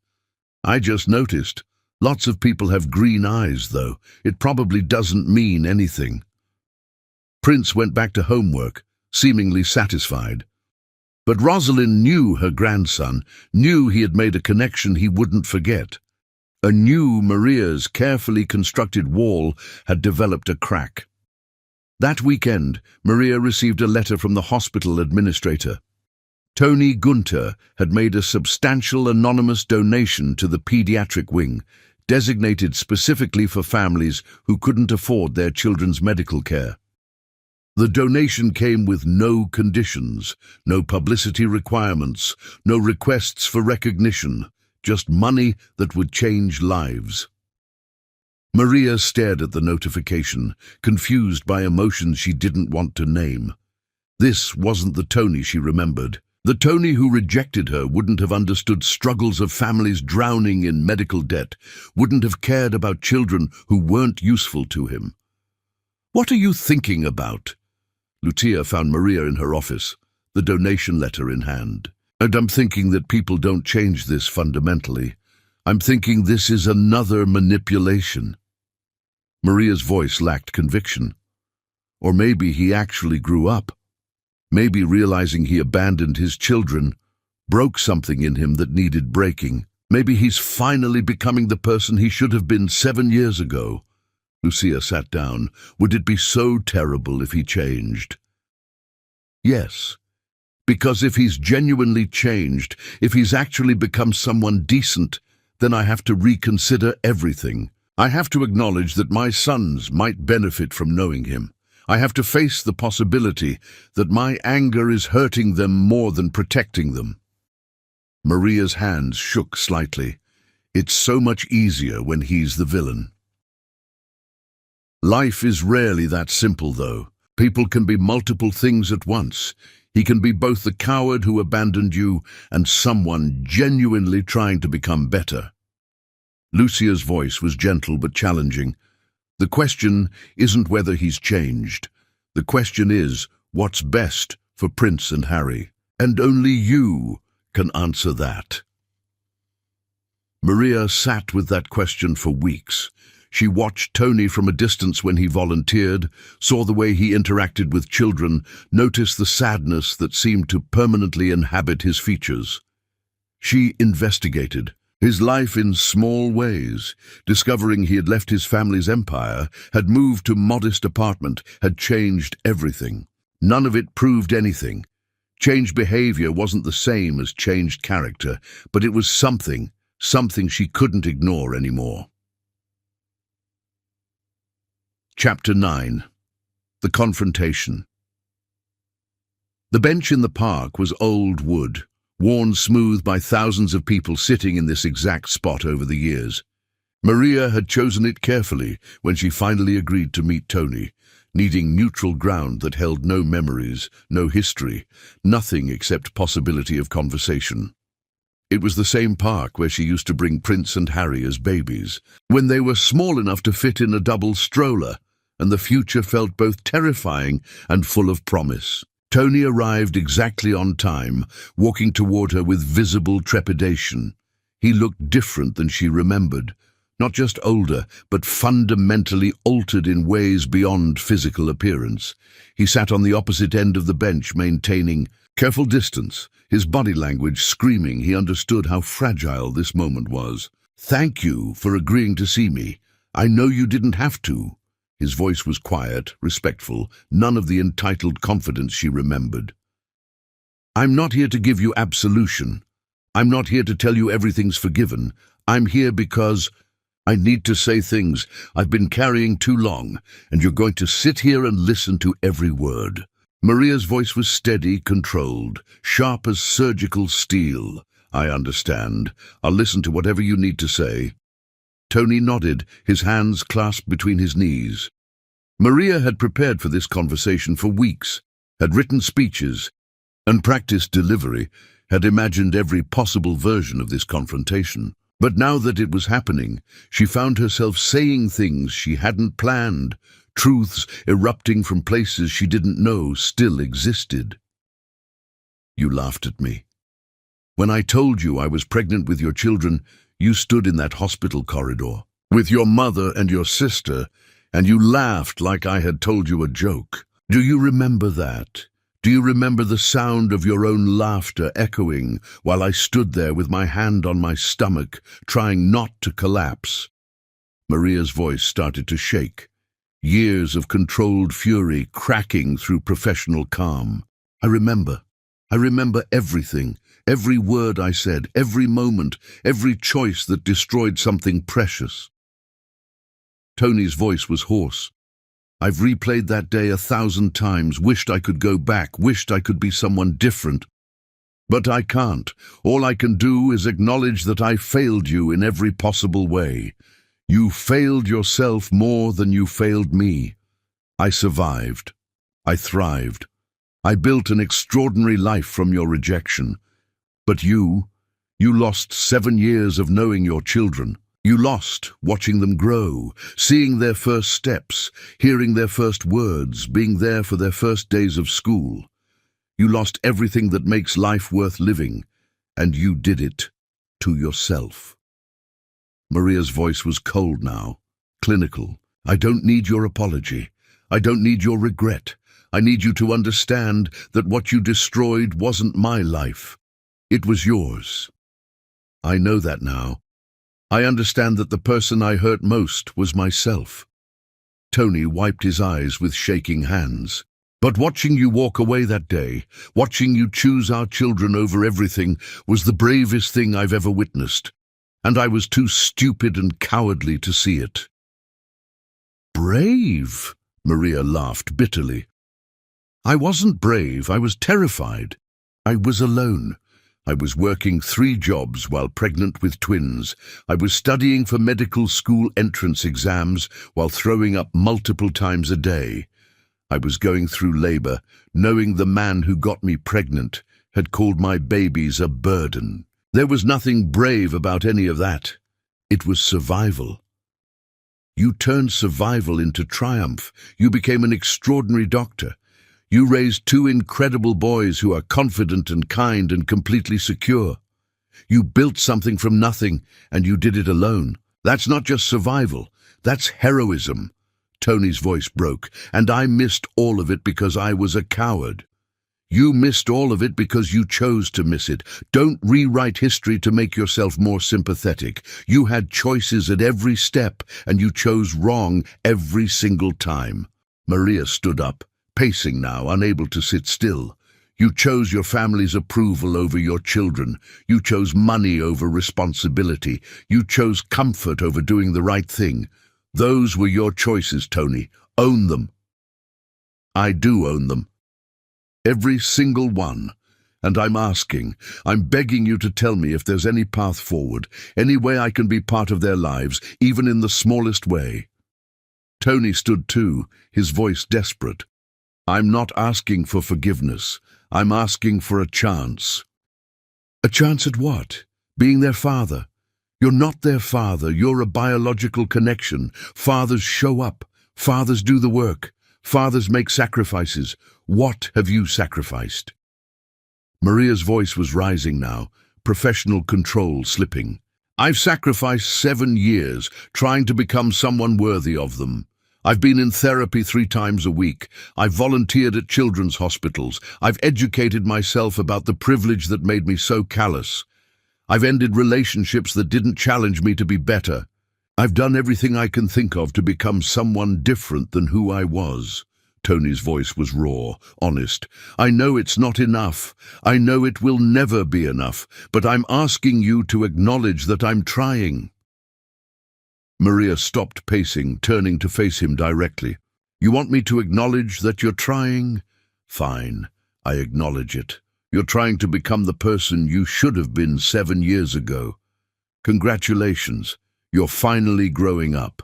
A: "I just noticed. Lots of people have green eyes, though. It probably doesn't mean anything." Prince went back to homework, seemingly satisfied. But Rosalind knew her grandson, knew he had made a connection he wouldn't forget. Anew, Maria's carefully constructed wall had developed a crack. That weekend, Maria received a letter from the hospital administrator. Tony Gunter had made a substantial anonymous donation to the pediatric wing, designated specifically for families who couldn't afford their children's medical care. The donation came with no conditions, no publicity requirements, no requests for recognition, just money that would change lives. Maria stared at the notification, confused by emotions she didn't want to name. This wasn't the Tony she remembered. The Tony who rejected her wouldn't have understood struggles of families drowning in medical debt, wouldn't have cared about children who weren't useful to him. "What are you thinking about?" Lucia found Maria in her office, the donation letter in hand. "And I'm thinking that people don't change this fundamentally. I'm thinking this is another manipulation." Maria's voice lacked conviction. Or maybe he actually grew up. Maybe realizing he abandoned his children broke something in him that needed breaking. Maybe he's finally becoming the person he should have been 7 years ago. Lucia sat down. Would it be so terrible if he changed? Yes, because if he's genuinely changed, if he's actually become someone decent, then I have to reconsider everything. I have to acknowledge that my sons might benefit from knowing him. I have to face the possibility that my anger is hurting them more than protecting them. Maria's hands shook slightly. It's so much easier when he's the villain. Life is rarely that simple, though. People can be multiple things at once. He can be both the coward who abandoned you and someone genuinely trying to become better. Lucia's voice was gentle but challenging. The question isn't whether he's changed. The question is, what's best for Prince and Harry? And only you can answer that. Maria sat with that question for weeks. She watched Tony from a distance when he volunteered, saw the way he interacted with children, noticed the sadness that seemed to permanently inhabit his features. She investigated his life in small ways, discovering he had left his family's empire, had moved to modest apartment, had changed everything. None of it proved anything. Changed behavior wasn't the same as changed character, but it was something she couldn't ignore anymore. Chapter 9. The Confrontation. The bench in the park was old wood, worn smooth by thousands of people sitting in this exact spot over the years. Maria had chosen it carefully when she finally agreed to meet Tony, needing neutral ground that held no memories, no history, nothing except possibility of conversation. It was the same park where she used to bring Prince and Harry as babies, when they were small enough to fit in a double stroller, and the future felt both terrifying and full of promise. Tony arrived exactly on time, walking toward her with visible trepidation. He looked different than she remembered. Not just older, but fundamentally altered in ways beyond physical appearance. He sat on the opposite end of the bench, maintaining careful distance, his body language screaming he understood how fragile this moment was. "Thank you for agreeing to see me. I know you didn't have to." His voice was quiet, respectful, none of the entitled confidence she remembered. "I'm not here to give you absolution. I'm not here to tell you everything's forgiven. I'm here because I need to say things I've been carrying too long, and you're going to sit here and listen to every word." Maria's voice was steady, controlled, sharp as surgical steel. "I understand. I'll listen to whatever you need to say." Tony nodded, his hands clasped between his knees. Maria had prepared for this conversation for weeks, had written speeches, and practiced delivery, had imagined every possible version of this confrontation. But now that it was happening, she found herself saying things she hadn't planned, truths erupting from places she didn't know still existed. "You laughed at me. When I told you I was pregnant with your children, you stood in that hospital corridor with your mother and your sister, and you laughed like I had told you a joke. Do you remember that? Do you remember the sound of your own laughter echoing while I stood there with my hand on my stomach, trying not to collapse?" Maria's voice started to shake, years of controlled fury cracking through professional calm. I remember everything, every word I said, every moment, every choice that destroyed something precious." Tony's voice was hoarse. "I've replayed that day 1,000 times, wished I could go back, wished I could be someone different. But I can't. All I can do is acknowledge that I failed you in every possible way. You failed yourself more than you failed me. I survived. I thrived. I built an extraordinary life from your rejection. But you lost 7 years of knowing your children. You lost watching them grow, seeing their first steps, hearing their first words, being there for their first days of school. You lost everything that makes life worth living, and you did it to yourself." Maria's voice was cold now, clinical. "I don't need your apology. I don't need your regret. I need you to understand that what you destroyed wasn't my life. It was yours. I know that now. I understand that the person I hurt most was myself." Tony wiped his eyes with shaking hands. "But watching you walk away that day, watching you choose our children over everything, was the bravest thing I've ever witnessed. And I was too stupid and cowardly to see it." "Brave?" Maria laughed bitterly. "I wasn't brave, I was terrified. I was alone. I was working 3 jobs while pregnant with twins. I was studying for medical school entrance exams while throwing up multiple times a day. I was going through labor, knowing the man who got me pregnant had called my babies a burden. There was nothing brave about any of that. It was survival. You turned survival into triumph. You became an extraordinary doctor. You raised 2 incredible boys who are confident and kind and completely secure. You built something from nothing, and you did it alone. That's not just survival, that's heroism." Tony's voice broke. "And I missed all of it because I was a coward. You missed all of it because you chose to miss it. Don't rewrite history to make yourself more sympathetic. You had choices at every step, and you chose wrong every single time." Maria stood up, pacing now, unable to sit still. "You chose your family's approval over your children. You chose money over responsibility. You chose comfort over doing the right thing. Those were your choices, Tony. Own them." "I do own them. Every single one. And I'm begging you to tell me if there's any path forward, any way I can be part of their lives, even in the smallest way." Tony stood too, his voice desperate. "I'm not asking for forgiveness. I'm asking for a chance." "A chance at what? Being their father? You're not their father. You're a biological connection. Fathers show up. Fathers do the work. Fathers make sacrifices. What have you sacrificed?" Maria's voice was rising now, professional control slipping. I've sacrificed 7 years trying to become someone worthy of them. I've been in therapy 3 times a week. I've volunteered at children's hospitals. I've educated myself about the privilege that made me so callous. I've ended relationships that didn't challenge me to be better. I've done everything I can think of to become someone different than who I was. Tony's voice was raw, honest. I know it's not enough. I know it will never be enough, but I'm asking you to acknowledge that I'm trying. Maria stopped pacing, turning to face him directly. You want me to acknowledge that you're trying? Fine, I acknowledge it. You're trying to become the person you should have been 7 years ago. Congratulations, you're finally growing up.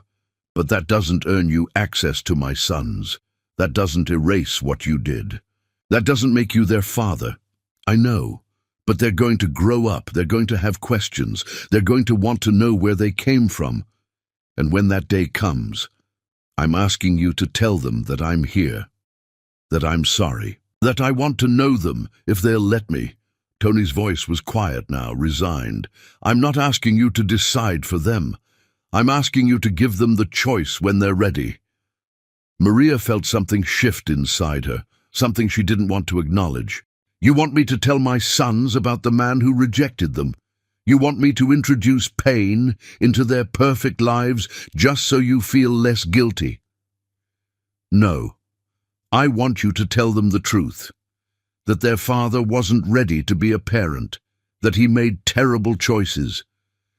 A: But that doesn't earn you access to my sons. That doesn't erase what you did. That doesn't make you their father. I know. But they're going to grow up. They're going to have questions. They're going to want to know where they came from. And when that day comes, I'm asking you to tell them that I'm here. That I'm sorry. That I want to know them, if they'll let me. Tony's voice was quiet now, resigned. I'm not asking you to decide for them. I'm asking you to give them the choice when they're ready. Maria felt something shift inside her, something she didn't want to acknowledge. You want me to tell my sons about the man who rejected them? You want me to introduce pain into their perfect lives just so you feel less guilty? No. I want you to tell them the truth. That their father wasn't ready to be a parent. That he made terrible choices.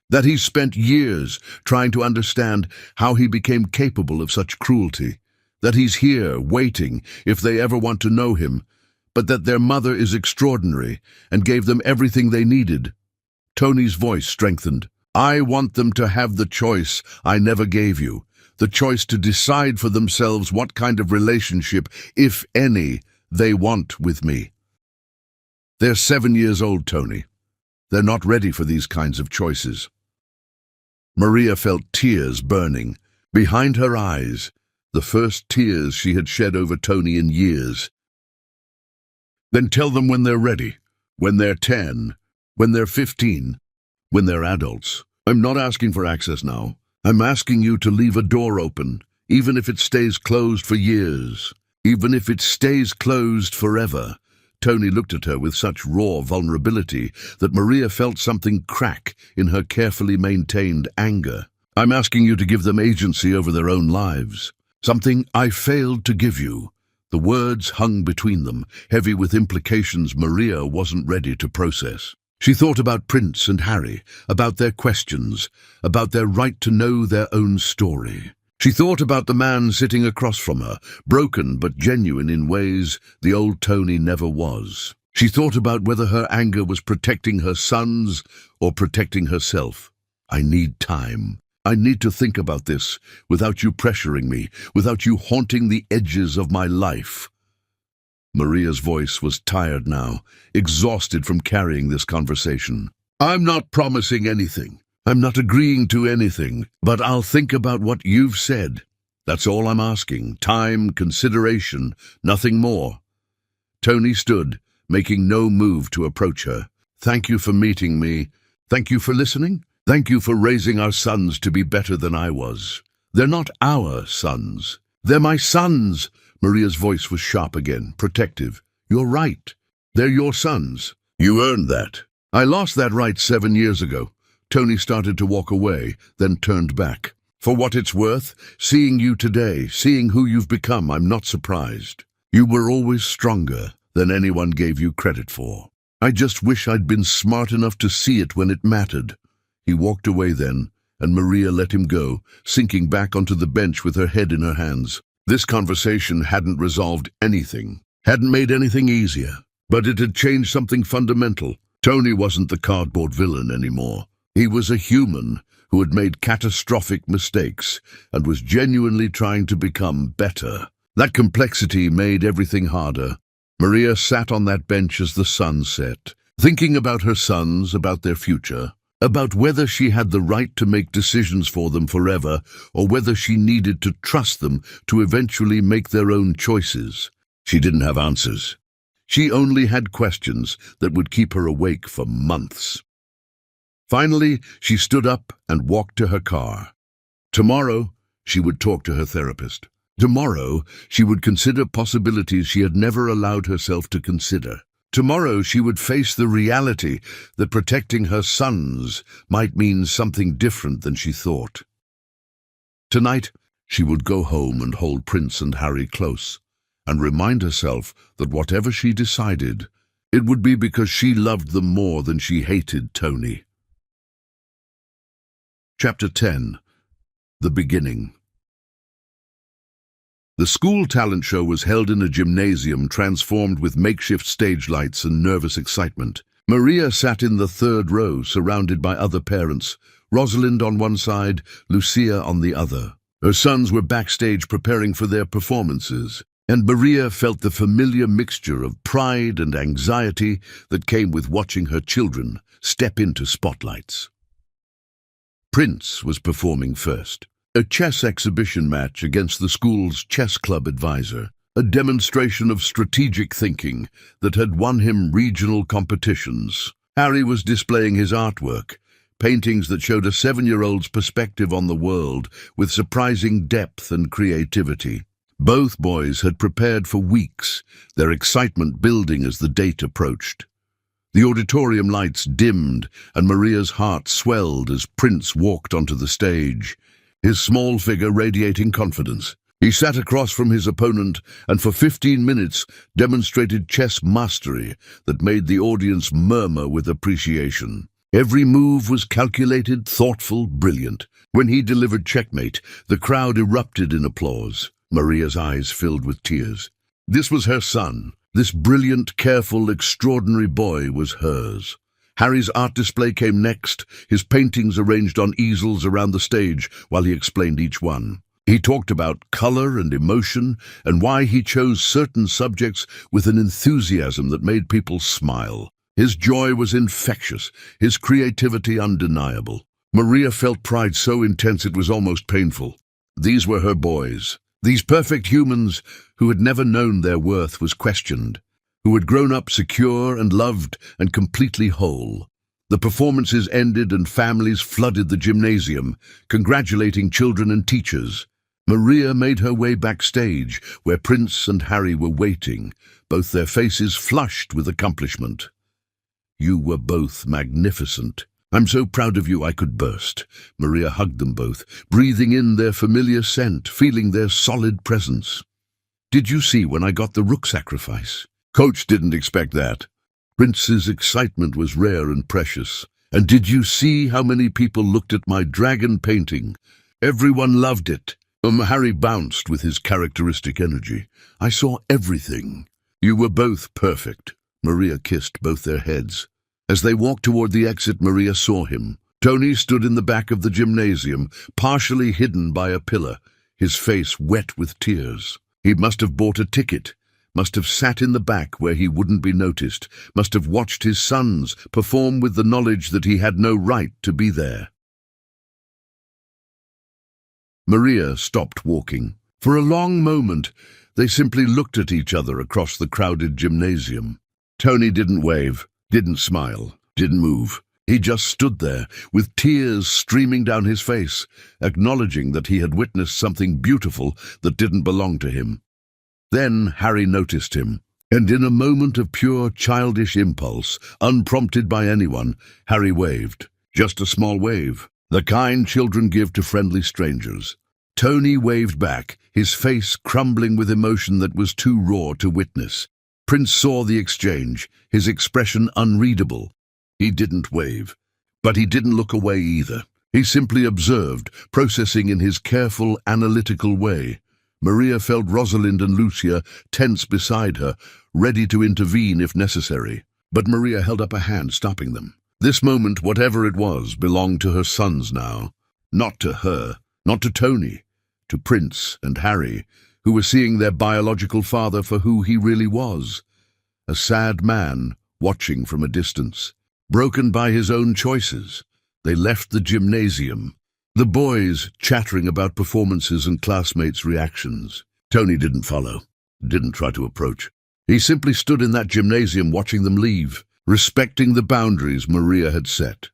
A: That he spent years trying to understand how he became capable of such cruelty. That he's here, waiting, if they ever want to know him, but that their mother is extraordinary and gave them everything they needed. Tony's voice strengthened. I want them to have the choice I never gave you, the choice to decide for themselves what kind of relationship, if any, they want with me. They're 7 years old, Tony. They're not ready for these kinds of choices. Maria felt tears burning. Behind her eyes, the first tears she had shed over Tony in years. Then tell them when they're ready, when they're 10, when they're 15, when they're adults. I'm not asking for access now. I'm asking you to leave a door open, even if it stays closed for years, even if it stays closed forever. Tony looked at her with such raw vulnerability that Maria felt something crack in her carefully maintained anger. I'm asking you to give them agency over their own lives. Something I failed to give you. The words hung between them, heavy with implications Maria wasn't ready to process. She thought about Prince and Harry, about their questions, about their right to know their own story. She thought about the man sitting across from her, broken but genuine in ways the old Tony never was. She thought about whether her anger was protecting her sons or protecting herself. I need time. I need to think about this without you pressuring me, without you haunting the edges of my life. Maria's voice was tired now, exhausted from carrying this conversation. I'm not promising anything. I'm not agreeing to anything, but I'll think about what you've said. That's all I'm asking. Time, consideration, nothing more. Tony stood, making no move to approach her. Thank you for meeting me. Thank you for listening. Thank you for raising our sons to be better than I was. They're not our sons. They're my sons. Maria's voice was sharp again, protective. You're right. They're your sons. You earned that. I lost that right 7 years ago. Tony started to walk away, then turned back. For what it's worth, seeing you today, seeing who you've become, I'm not surprised. You were always stronger than anyone gave you credit for. I just wish I'd been smart enough to see it when it mattered. He walked away then, and Maria let him go, sinking back onto the bench with her head in her hands. This conversation hadn't resolved anything, hadn't made anything easier, but it had changed something fundamental. Tony wasn't the cardboard villain anymore. He was a human who had made catastrophic mistakes and was genuinely trying to become better. That complexity made everything harder. Maria sat on that bench as the sun set, thinking about her sons, about their future, about whether she had the right to make decisions for them forever or whether she needed to trust them to eventually make their own choices. She didn't have answers. She only had questions that would keep her awake for months. Finally, she stood up and walked to her car. Tomorrow, she would talk to her therapist. Tomorrow, she would consider possibilities she had never allowed herself to consider. Tomorrow, she would face the reality that protecting her sons might mean something different than she thought. Tonight, she would go home and hold Prince and Harry close, and remind herself that whatever she decided, it would be because she loved them more than she hated Tony. Chapter 10. The Beginning. The school talent show was held in a gymnasium transformed with makeshift stage lights and nervous excitement. Maria sat in the third row, surrounded by other parents, Rosalind on one side, Lucia on the other. Her sons were backstage preparing for their performances, and Maria felt the familiar mixture of pride and anxiety that came with watching her children step into spotlights. Prince was performing first. A chess exhibition match against the school's chess club advisor, a demonstration of strategic thinking that had won him regional competitions. Harry was displaying his artwork, paintings that showed a 7-year-old's perspective on the world with surprising depth and creativity. Both boys had prepared for weeks, their excitement building as the date approached. The auditorium lights dimmed, and Maria's heart swelled as Prince walked onto the stage, his small figure radiating confidence. He sat across from his opponent and for 15 minutes demonstrated chess mastery that made the audience murmur with appreciation. Every move was calculated, thoughtful, brilliant. When he delivered checkmate, the crowd erupted in applause. Maria's eyes filled with tears. This was her son. This brilliant, careful, extraordinary boy was hers. Harry's art display came next, his paintings arranged on easels around the stage while he explained each one. He talked about color and emotion and why he chose certain subjects with an enthusiasm that made people smile. His joy was infectious, his creativity undeniable. Maria felt pride so intense it was almost painful. These were her boys. These perfect humans who had never known their worth was questioned, who had grown up secure and loved and completely whole. The performances ended and families flooded the gymnasium, congratulating children and teachers. Maria made her way backstage, where Prince and Harry were waiting, both their faces flushed with accomplishment. "You were both magnificent. I'm so proud of you I could burst." Maria hugged them both, breathing in their familiar scent, feeling their solid presence. "Did you see when I got the rook sacrifice? Coach didn't expect that." Prince's excitement was rare and precious. "And did you see how many people looked at my dragon painting? Everyone loved it." Harry bounced with his characteristic energy. "I saw everything. You were both perfect." Maria kissed both their heads. As they walked toward the exit, Maria saw him. Tony stood in the back of the gymnasium, partially hidden by a pillar, his face wet with tears. He must have bought a ticket, must have sat in the back where he wouldn't be noticed, must have watched his sons perform with the knowledge that he had no right to be there. Maria stopped walking. For a long moment, they simply looked at each other across the crowded gymnasium. Tony didn't wave, didn't smile, didn't move. He just stood there, with tears streaming down his face, acknowledging that he had witnessed something beautiful that didn't belong to him. Then Harry noticed him, and in a moment of pure childish impulse, unprompted by anyone, Harry waved. Just a small wave, the kind children give to friendly strangers. Tony waved back, his face crumbling with emotion that was too raw to witness. Prince saw the exchange, his expression unreadable. He didn't wave, but he didn't look away either. He simply observed, processing in his careful, analytical way. Maria felt Rosalind and Lucia tense beside her, ready to intervene if necessary. But Maria held up a hand, stopping them. This moment, whatever it was, belonged to her sons now. Not to her, not to Tony, to Prince and Harry, who were seeing their biological father for who he really was. A sad man, watching from a distance. Broken by his own choices, they left the gymnasium. The boys chattering about performances and classmates' reactions. Tony didn't follow, didn't try to approach. He simply stood in that gymnasium watching them leave, respecting the boundaries Maria had set.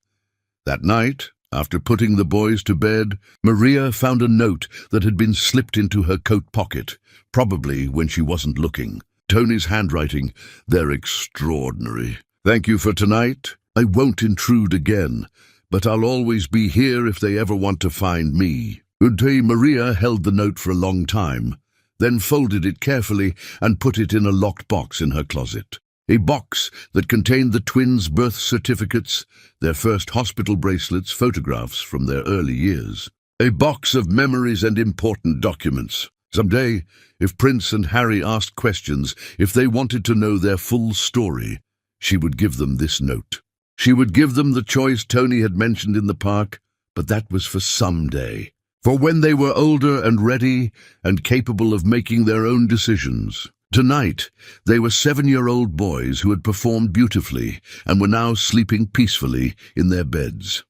A: That night, after putting the boys to bed, Maria found a note that had been slipped into her coat pocket, probably when she wasn't looking. Tony's handwriting, they're extraordinary. Thank you for tonight. I won't intrude again, but I'll always be here if they ever want to find me. Good day. Maria held the note for a long time, then folded it carefully and put it in a locked box in her closet. A box that contained the twins' birth certificates, their first hospital bracelets, photographs from their early years. A box of memories and important documents. Someday, if Prince and Harry asked questions, if they wanted to know their full story, she would give them this note. She would give them the choice Tony had mentioned in the park, but that was for someday. For when they were older and ready and capable of making their own decisions. Tonight, they were 7-year-old boys who had performed beautifully and were now sleeping peacefully in their beds.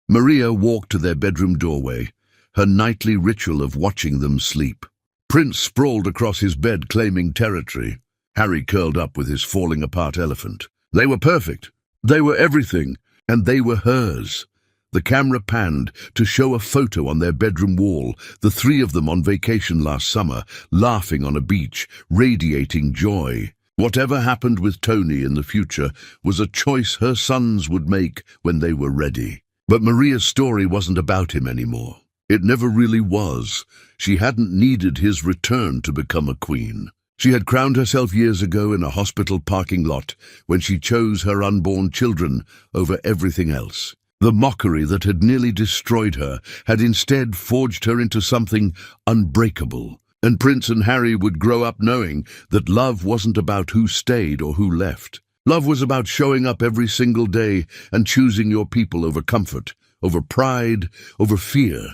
A: Maria walked to their bedroom doorway, her nightly ritual of watching them sleep. Prince sprawled across his bed, claiming territory. Harry curled up with his falling-apart elephant. They were perfect. They were everything, and they were hers. The camera panned to show a photo on their bedroom wall, the three of them on vacation last summer, laughing on a beach, radiating joy. Whatever happened with Tony in the future was a choice her sons would make when they were ready. But Maria's story wasn't about him anymore. It never really was. She hadn't needed his return to become a queen. She had crowned herself years ago in a hospital parking lot when she chose her unborn children over everything else. The mockery that had nearly destroyed her had instead forged her into something unbreakable, and Prince and Harry would grow up knowing that love wasn't about who stayed or who left. Love was about showing up every single day and choosing your people over comfort, over pride, over fear.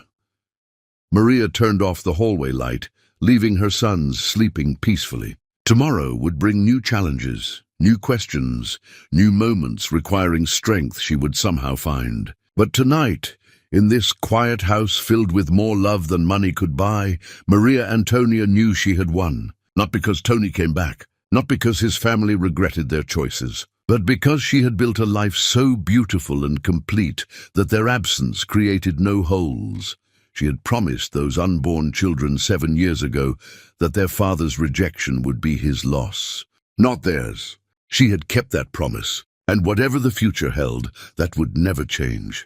A: Maria turned off the hallway light, leaving her sons sleeping peacefully. Tomorrow would bring new challenges. New questions, new moments requiring strength she would somehow find. But tonight, in this quiet house filled with more love than money could buy, Maria Antonia knew she had won. Not because Tony came back, not because his family regretted their choices, but because she had built a life so beautiful and complete that their absence created no holes. She had promised those unborn children 7 years ago that their father's rejection would be his loss, not theirs. She had kept that promise, and whatever the future held, that would never change.